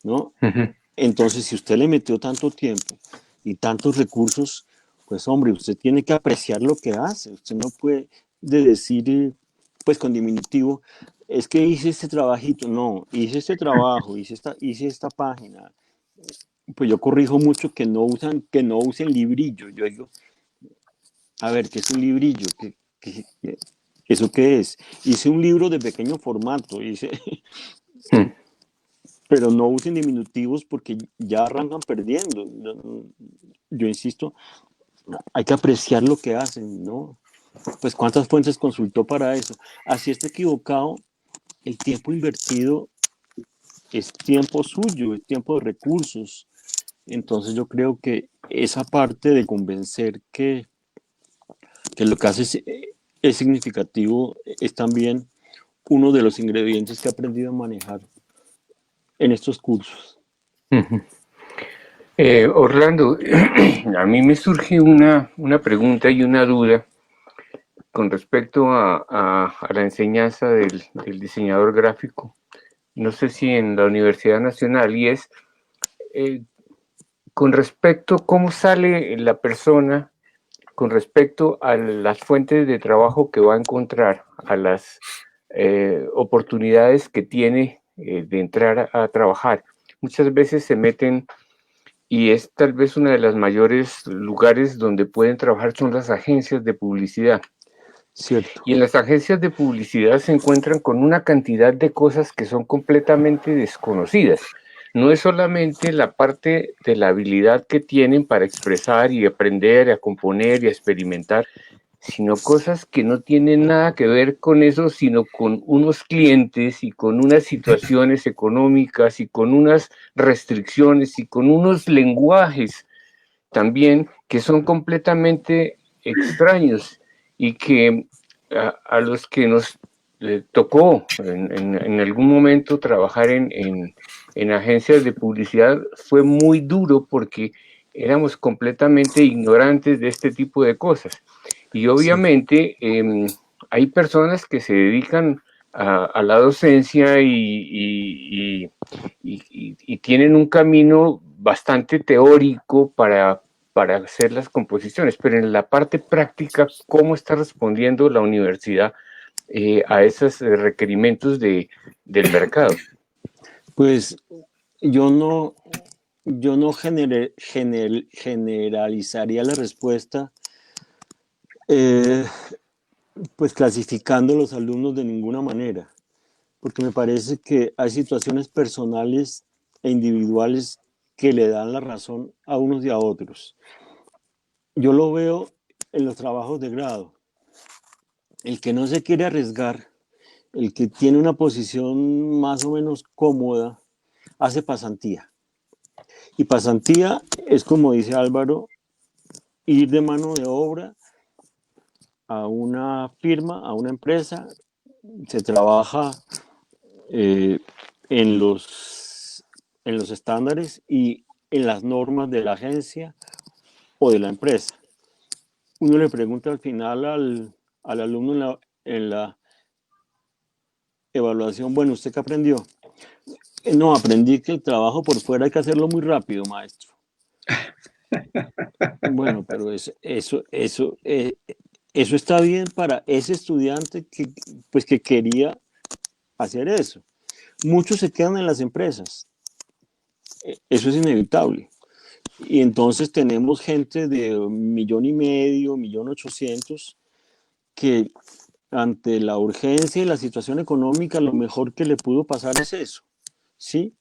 ¿no? Uh-huh. Entonces, si usted le metió tanto tiempo y tantos recursos, pues hombre, usted tiene que apreciar lo que hace. Usted no puede decir, pues con diminutivo, es que hice este trabajito. No, hice este trabajo, hice esta página. Pues yo corrijo mucho que no usen librillo. Yo digo, a ver, ¿qué es un librillo? ¿Eso qué es? Hice un libro de pequeño formato, pero no usen diminutivos porque ya arrancan perdiendo. Yo insisto, hay que apreciar lo que hacen, ¿no? Pues cuántas fuentes consultó para eso. Así está equivocado, el tiempo invertido es tiempo suyo, es tiempo de recursos. Entonces yo creo que esa parte de convencer que lo que hace es significativo es también uno de los ingredientes que he aprendido a manejar en estos cursos. Uh-huh. Orlando, a mí me surge una pregunta y una duda con respecto a la enseñanza del diseñador gráfico. No sé si en la Universidad Nacional, y es con respecto a cómo sale la persona con respecto a las fuentes de trabajo que va a encontrar, a las oportunidades que tiene de entrar a trabajar. Muchas veces se meten, y es tal vez uno de los mayores lugares donde pueden trabajar son las agencias de publicidad. Cierto. Y en las agencias de publicidad se encuentran con una cantidad de cosas que son completamente desconocidas. No es solamente la parte de la habilidad que tienen para expresar y aprender a componer y a experimentar, sino cosas que no tienen nada que ver con eso, sino con unos clientes y con unas situaciones económicas y con unas restricciones y con unos lenguajes también que son completamente extraños y que a los que nos tocó en algún momento trabajar en agencias de publicidad fue muy duro porque éramos completamente ignorantes de este tipo de cosas. Y obviamente hay personas que se dedican a la docencia y tienen un camino bastante teórico para hacer las composiciones, pero en la parte práctica, ¿cómo está respondiendo la universidad a esos requerimientos del mercado? Pues yo no, generalizaría la respuesta, pues clasificando a los alumnos de ninguna manera, porque me parece que hay situaciones personales e individuales que le dan la razón a unos y a otros. Yo lo veo en los trabajos de grado. El que no se quiere arriesgar, el que tiene una posición más o menos cómoda, hace pasantía. Y pasantía es, como dice Álvaro, ir de mano de obra a una firma, a una empresa. Se trabaja en los estándares y en las normas de la agencia o de la empresa. Uno le pregunta al final al alumno en la evaluación, bueno, ¿usted qué aprendió? No, aprendí que el trabajo por fuera hay que hacerlo muy rápido, maestro. Bueno, pero eso está bien para ese estudiante pues, que quería hacer eso. Muchos se quedan en las empresas. Eso es inevitable. Y entonces tenemos gente de 1,500,000, 1,800,000, que ante la urgencia y la situación económica, lo mejor que le pudo pasar es eso, ¿sí?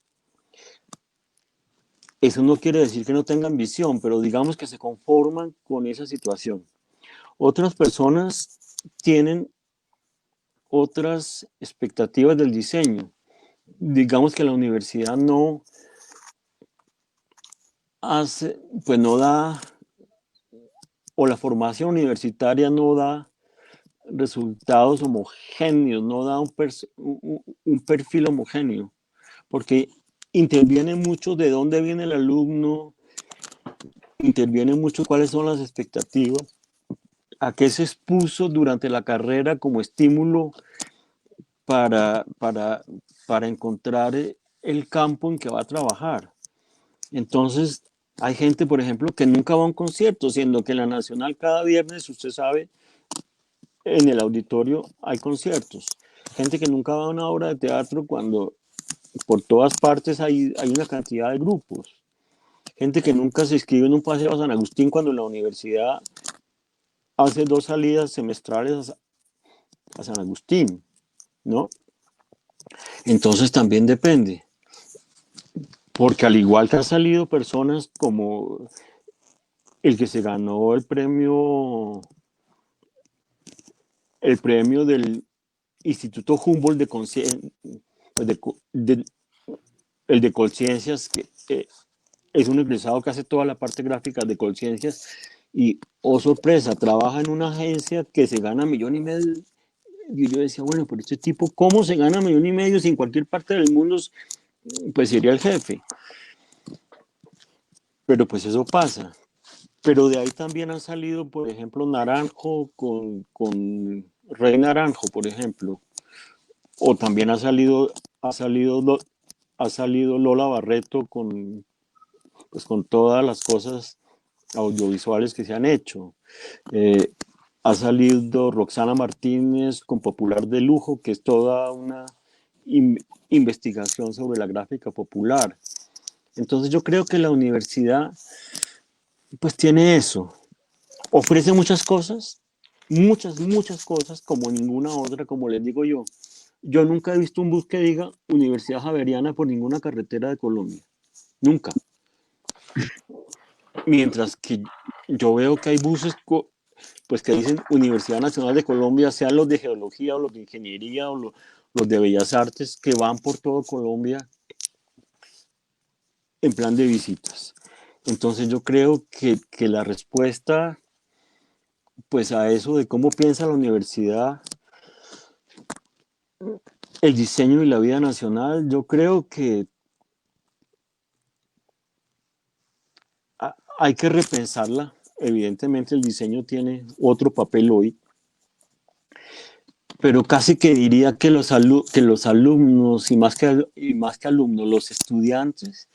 Eso no quiere decir que no tengan visión, pero digamos que se conforman con esa situación. Otras personas tienen otras expectativas del diseño. Digamos que la universidad no hace, pues no da, o la formación universitaria no da resultados homogéneos, no da un perfil homogéneo, porque interviene mucho de dónde viene el alumno, interviene mucho cuáles son las expectativas, a qué se expuso durante la carrera como estímulo para encontrar el campo en que va a trabajar. Entonces, hay gente, por ejemplo, que nunca va a un concierto, siendo que en la Nacional cada viernes, usted sabe, en el auditorio hay conciertos. Gente que nunca va a una obra de teatro cuando por todas partes hay una cantidad de grupos. Gente que nunca se inscribe en un paseo a San Agustín cuando la universidad hace 2 salidas semestrales a San Agustín, ¿no? Entonces también depende. Porque al igual que han salido personas como el que se ganó el premio del Instituto Humboldt el de Colciencias, que es un egresado que hace toda la parte gráfica de Colciencias y, oh sorpresa, trabaja en una agencia que se gana 1,500,000. Y yo decía, bueno, pero este tipo, ¿cómo se gana 1,500,000 si en cualquier parte del mundo pues sería el jefe? Pero pues eso pasa. Pero de ahí también han salido, por ejemplo, Naranjo con Rey Naranjo, por ejemplo. O también ha salido Lola Barreto pues, con todas las cosas audiovisuales que se han hecho. Ha salido Roxana Martínez con Popular de Lujo, que es toda una investigación sobre la gráfica popular. Entonces yo creo que la universidad pues tiene eso. Ofrece muchas cosas, muchas cosas, como ninguna otra, como les digo yo. Yo nunca he visto un bus que diga Universidad Javeriana por ninguna carretera de Colombia. Nunca. Mientras que yo veo que hay buses pues que dicen Universidad Nacional de Colombia, sean los de Geología o los de Ingeniería o los de Bellas Artes, que van por todo Colombia en plan de visitas. Entonces yo creo que la respuesta pues a eso de cómo piensa la universidad, el diseño y la vida nacional, yo creo que hay que repensarla. Evidentemente el diseño tiene otro papel hoy, pero casi que diría que los alumnos y más que alumnos, los estudiantes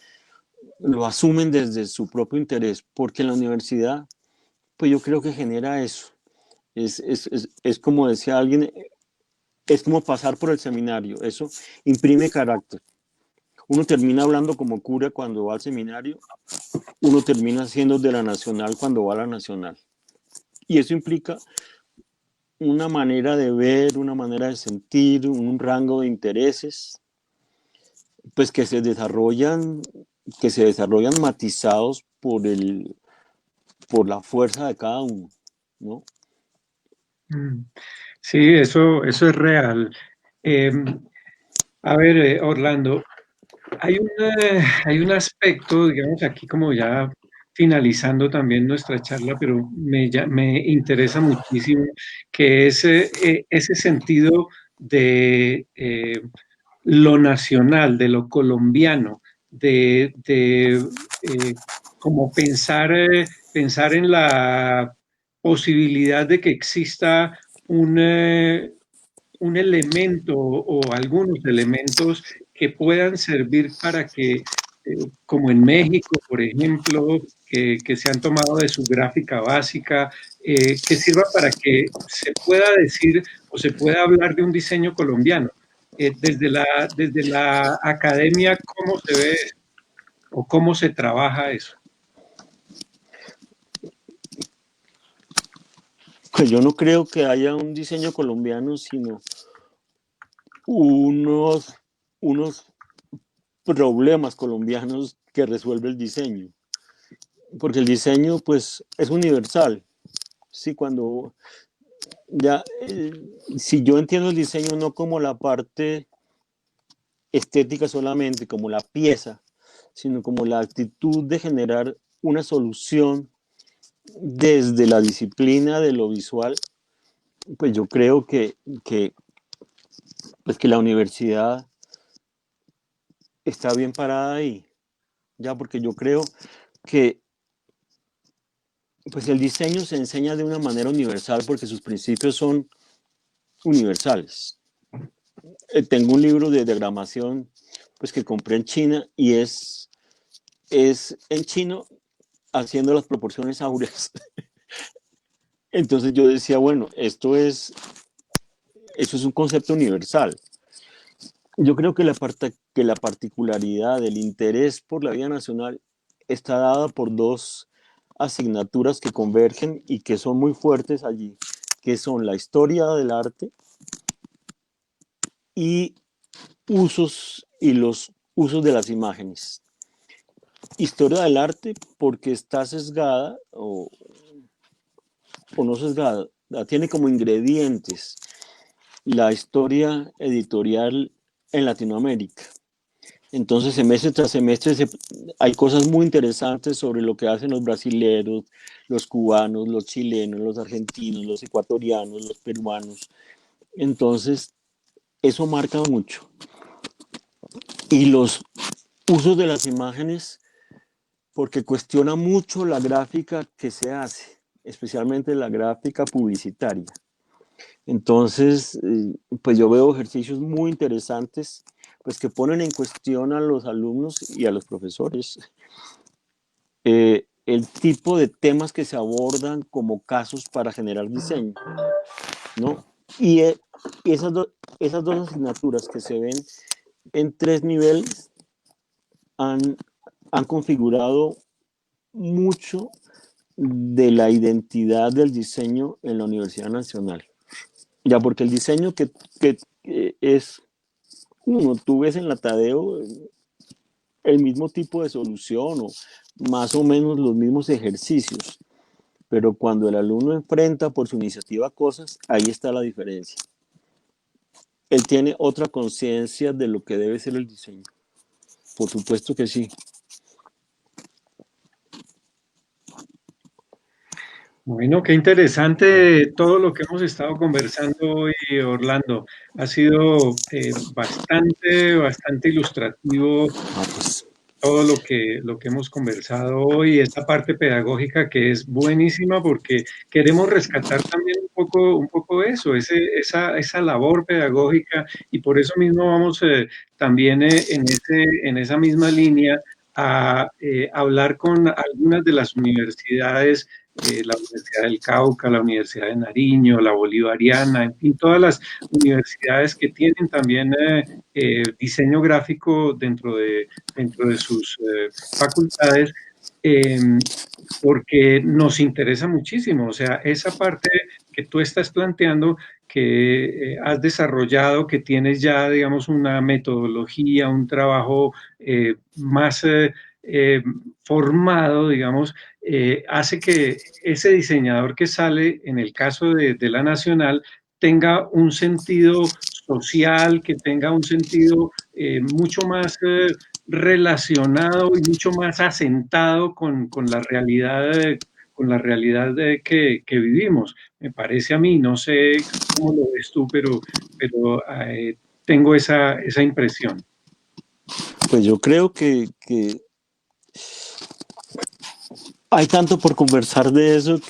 lo asumen desde su propio interés, porque la universidad, pues yo creo que genera eso. Es como decía alguien, es como pasar por el seminario, eso imprime carácter. Uno termina hablando como cura cuando va al seminario, uno termina siendo de la nacional cuando va a la nacional. Y eso implica una manera de ver, una manera de sentir, un rango de intereses, pues que se desarrollan matizados por la fuerza de cada uno, ¿no? Sí, eso es real. A ver, Orlando, hay un aspecto, digamos, aquí como ya finalizando también nuestra charla, pero me interesa muchísimo, que es ese sentido de lo nacional, de lo colombiano, de como pensar en la posibilidad de que exista un elemento o algunos elementos que puedan servir para que, como en México, por ejemplo, que se han tomado de su gráfica básica, que sirva para que se pueda decir o se pueda hablar de un diseño colombiano. Desde la academia, ¿cómo se ve o cómo se trabaja eso? Pues yo no creo que haya un diseño colombiano, sino unos, unos problemas colombianos que resuelve el diseño. Porque el diseño, pues, es universal. Sí, cuando ya, si yo entiendo el diseño no como la parte estética solamente, como la pieza, sino como la actitud de generar una solución desde la disciplina de lo visual, pues yo creo pues que la universidad está bien parada ahí, ya, porque yo creo que pues el diseño se enseña de una manera universal porque sus principios son universales. Tengo un libro de diagramación pues que compré en China y es en chino haciendo las proporciones áureas. Entonces yo decía, bueno, eso es un concepto universal. Yo creo que la particularidad del interés por la vida nacional está dada por dos asignaturas que convergen y que son muy fuertes allí, que son la historia del arte y los usos de las imágenes. Historia del arte porque está sesgada o no sesgada, tiene como ingredientes la historia editorial en Latinoamérica. Entonces, semestre tras semestre hay cosas muy interesantes sobre lo que hacen los brasileños, los cubanos, los chilenos, los argentinos, los ecuatorianos, los peruanos. Entonces, eso marca mucho. Y los usos de las imágenes, porque cuestiona mucho la gráfica que se hace, especialmente la gráfica publicitaria. Entonces, pues yo veo ejercicios muy interesantes, pues que ponen en cuestión a los alumnos y a los profesores. El tipo de temas que se abordan como casos para generar diseño, ¿no? Y esas dos asignaturas que se ven en 3 niveles han configurado mucho de la identidad del diseño en la Universidad Nacional. Ya, porque el diseño que es uno, tú ves en la Tadeo el mismo tipo de solución o más o menos los mismos ejercicios, pero cuando el alumno enfrenta por su iniciativa cosas, ahí está la diferencia. Él tiene otra conciencia de lo que debe ser el diseño. Por supuesto que sí. Bueno, qué interesante todo lo que hemos estado conversando hoy, Orlando. Ha sido bastante ilustrativo Pues, todo lo que hemos conversado hoy, esta parte pedagógica que es buenísima porque queremos rescatar también un poco eso, esa labor pedagógica y por eso mismo vamos también en esa misma línea a hablar con algunas de las universidades la Universidad del Cauca, la Universidad de Nariño, la Bolivariana, en fin, todas las universidades que tienen también diseño gráfico dentro de sus facultades, porque nos interesa muchísimo. O sea, esa parte que tú estás planteando, que has desarrollado, que tienes ya, digamos, una metodología, un trabajo más formado, digamos, hace que ese diseñador que sale, en el caso de la Nacional, tenga un sentido social, que tenga un sentido mucho más relacionado y mucho más asentado con la realidad que vivimos. Me parece a mí, no sé cómo lo ves tú, pero tengo esa impresión. Pues yo creo que hay tanto por conversar de eso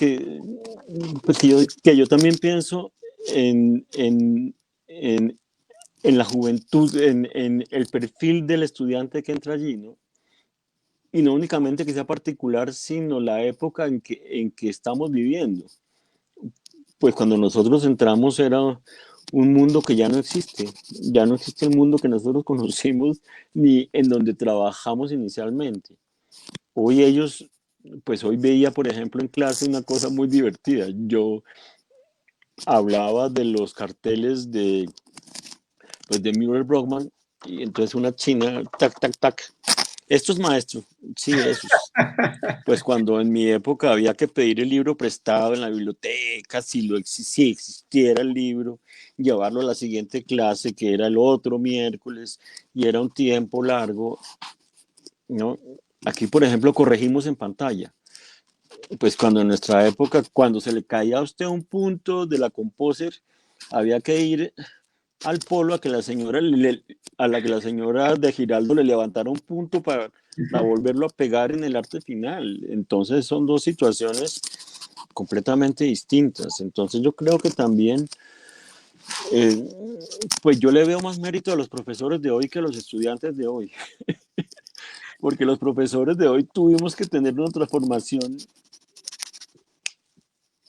pues que yo también pienso en la juventud, en el perfil del estudiante que entra allí, ¿no? Y no únicamente que sea particular, sino la época en que estamos viviendo. Pues cuando nosotros entramos era un mundo que ya no existe el mundo que nosotros conocimos ni en donde trabajamos inicialmente. Hoy veía, por ejemplo, en clase una cosa muy divertida. Yo hablaba de los carteles de Muriel Brockman, y entonces una china, tac, tac, tac. Estos maestros, sí, esos. Pues cuando en mi época había que pedir el libro prestado en la biblioteca, si existiera el libro, llevarlo a la siguiente clase, que era el otro miércoles, y era un tiempo largo, ¿no? Aquí, por ejemplo, corregimos en pantalla. Pues cuando en nuestra época, cuando se le caía a usted un punto de la Composer, había que ir al polo a que la señora de Giraldo le levantara un punto para volverlo a pegar en el arte final. Entonces son dos situaciones completamente distintas. Entonces yo creo que también, pues yo le veo más mérito a los profesores de hoy que a los estudiantes de hoy. Porque los profesores de hoy tuvimos que tener una transformación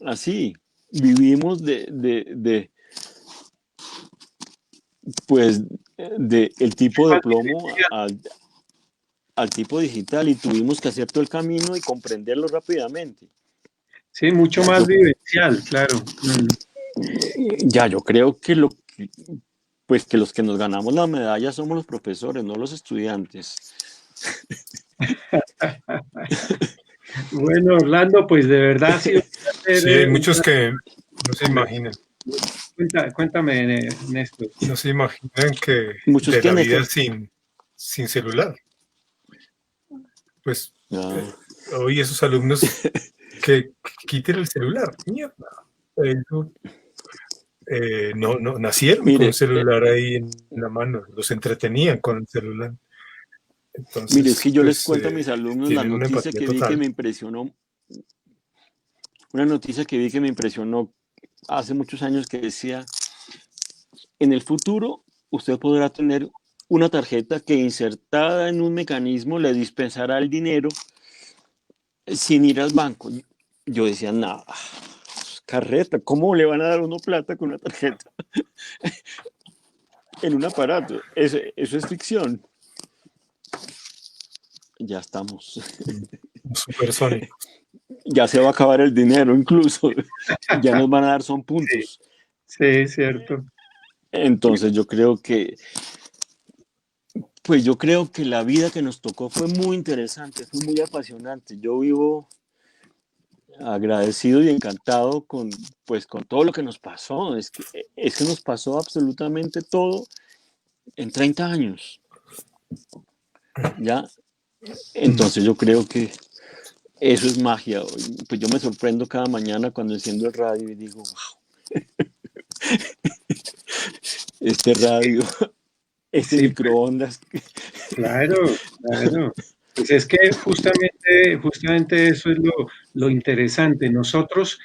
así. Vivimos el tipo de plomo al tipo digital, y tuvimos que hacer todo el camino y comprenderlo rápidamente. Sí, mucho más vivencial, claro. Ya, yo creo que que los que nos ganamos la medalla somos los profesores, no los estudiantes. Bueno, Orlando, pues de verdad sí. Sí, hay muchos que no se imaginan. Cuéntame, Néstor. No se imaginan que Muchos de que la vida sin celular. Pues hoy esos alumnos que quiten el celular, mierda. No nacieron con un celular ahí en la mano, los entretenían con el celular. Entonces, mire, es que yo les cuento a mis alumnos la noticia que vi que me impresionó. Una noticia que vi que me impresionó hace muchos años, que decía: en el futuro usted podrá tener una tarjeta que, insertada en un mecanismo, le dispensará el dinero sin ir al banco. Yo decía, nada, carreta, ¿cómo le van a dar a uno plata con una tarjeta en un aparato? Eso es ficción. Ya estamos. Supersónico. Ya se va a acabar el dinero, incluso. Ya nos van a dar son puntos. Sí, cierto. Entonces yo creo que la vida que nos tocó fue muy interesante, fue muy apasionante. Yo vivo agradecido y encantado con todo lo que nos pasó. Es que nos pasó absolutamente todo en 30 años. ¿Ya? Entonces yo creo que eso es magia. Pues yo me sorprendo cada mañana cuando enciendo el radio y digo, wow, este radio, este microondas. Claro. Pues es que justamente eso es lo interesante. Nosotros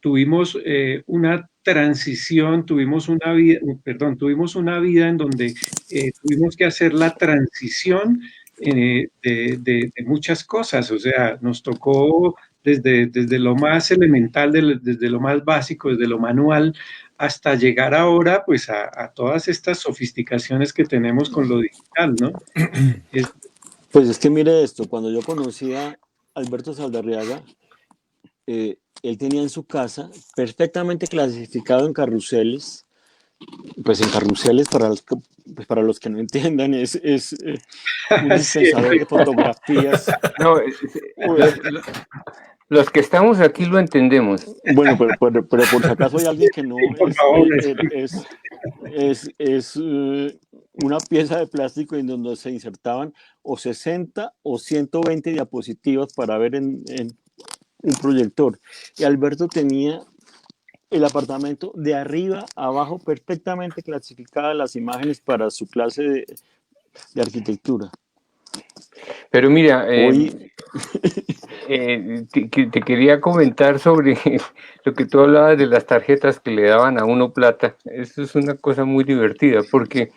tuvimos una transición, tuvimos una vida en donde tuvimos que hacer la transición de muchas cosas. O sea, nos tocó desde lo más elemental, desde lo más básico, desde lo manual, hasta llegar ahora pues a todas estas sofisticaciones que tenemos con lo digital, ¿no? Pues es que mire esto, cuando yo conocí a Alberto Saldarriaga, él tenía en su casa perfectamente clasificado en carruseles, pues en carruseles para los que no entiendan, es un dispensador de fotografías. No, los que estamos aquí lo entendemos. Bueno, pero por si acaso hay alguien que no, Sí, por favor, es una pieza de plástico en donde se insertaban o 60 o 120 diapositivas para ver en un proyector. Y Alberto tenía el apartamento de arriba a abajo perfectamente clasificadas las imágenes para su clase de arquitectura. Pero mira, Hoy, te quería comentar sobre lo que tú hablabas de las tarjetas que le daban a uno plata. Eso es una cosa muy divertida, porque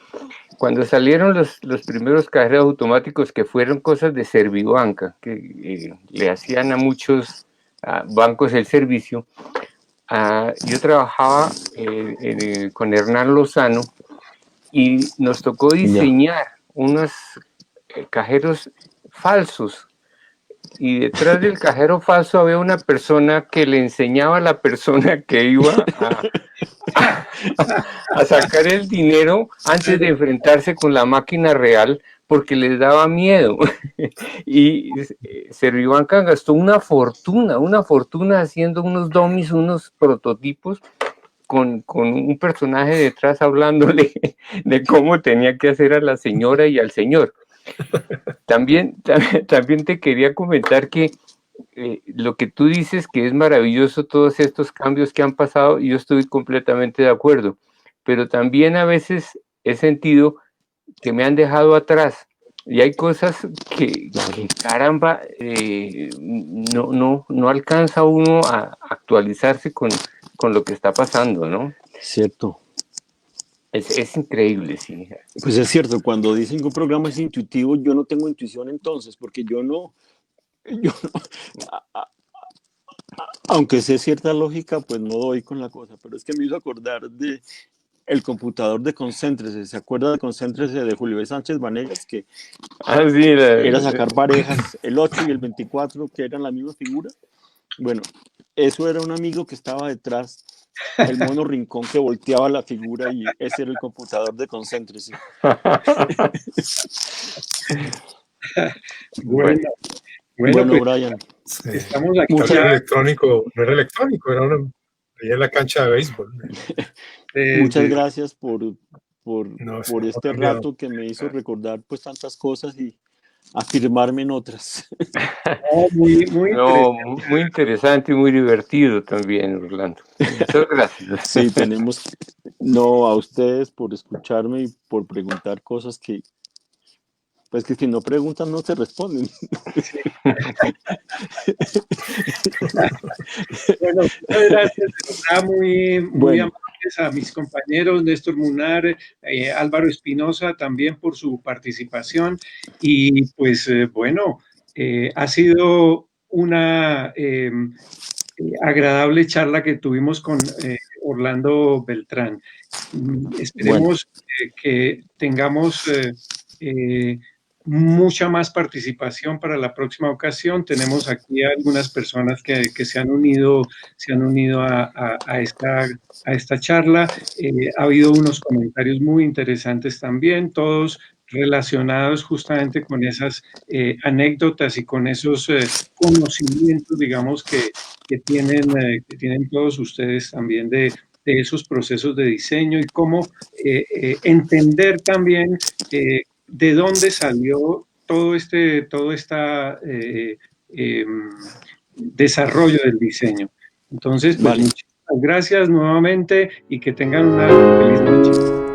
cuando salieron los primeros cajeros automáticos, que fueron cosas de Servibanca, que le hacían a muchos bancos el servicio, yo trabajaba con Hernán Lozano y nos tocó diseñar unos cajeros falsos, y detrás del cajero falso había una persona que le enseñaba a la persona que iba a sacar el dinero antes de enfrentarse con la máquina real, porque les daba miedo. Y Servibanca gastó una fortuna haciendo unos dummies, unos prototipos con un personaje detrás hablándole de cómo tenía que hacer a la señora y al señor. También te quería comentar que lo que tú dices, que es maravilloso todos estos cambios que han pasado, yo estoy completamente de acuerdo, pero también a veces he sentido que me han dejado atrás y hay cosas que caramba, no alcanza uno a actualizarse con lo que está pasando, ¿no? cierto. Es increíble, sí. Pues es cierto, cuando dicen que un programa es intuitivo, yo no tengo intuición entonces, porque aunque sé cierta lógica, pues no doy con la cosa, pero es que me hizo acordar de el computador de Concéntrese. ¿Se acuerda de Concéntrese de Julio B. Sánchez Vanegas? Que sí, era sacar parejas, el 8 y el 24, que eran la misma figura. Bueno, eso era un amigo que estaba detrás, el mono rincón que volteaba la figura, y ese era el computador de Concéntrese. Bueno, Bueno, pues, Brian. Sí. estamos aquí. No era electrónico, era ahí en la cancha de béisbol. Muchas gracias por este cambiado. rato que me hizo recordar pues tantas cosas y afirmarme en otras. Muy interesante. Muy interesante y muy divertido también, Orlando. Muchas gracias. Sí, no, a ustedes por escucharme y por preguntar cosas que, pues que si no preguntan no se responden. Sí. Bueno, muchas gracias. Está muy amables a mis compañeros Néstor Munar, Álvaro Espinosa también por su participación, y pues bueno, ha sido una agradable charla que tuvimos con Orlando Beltrán. Esperemos que tengamos mucha más participación para la próxima ocasión. Tenemos aquí algunas personas que se han unido a esta charla. Ha habido unos comentarios muy interesantes también, todos relacionados justamente con esas anécdotas y con esos conocimientos, digamos, que tienen todos ustedes también de esos procesos de diseño, y cómo entender también de dónde salió todo este desarrollo del diseño. Entonces, pues muchísimas gracias nuevamente y que tengan una feliz noche.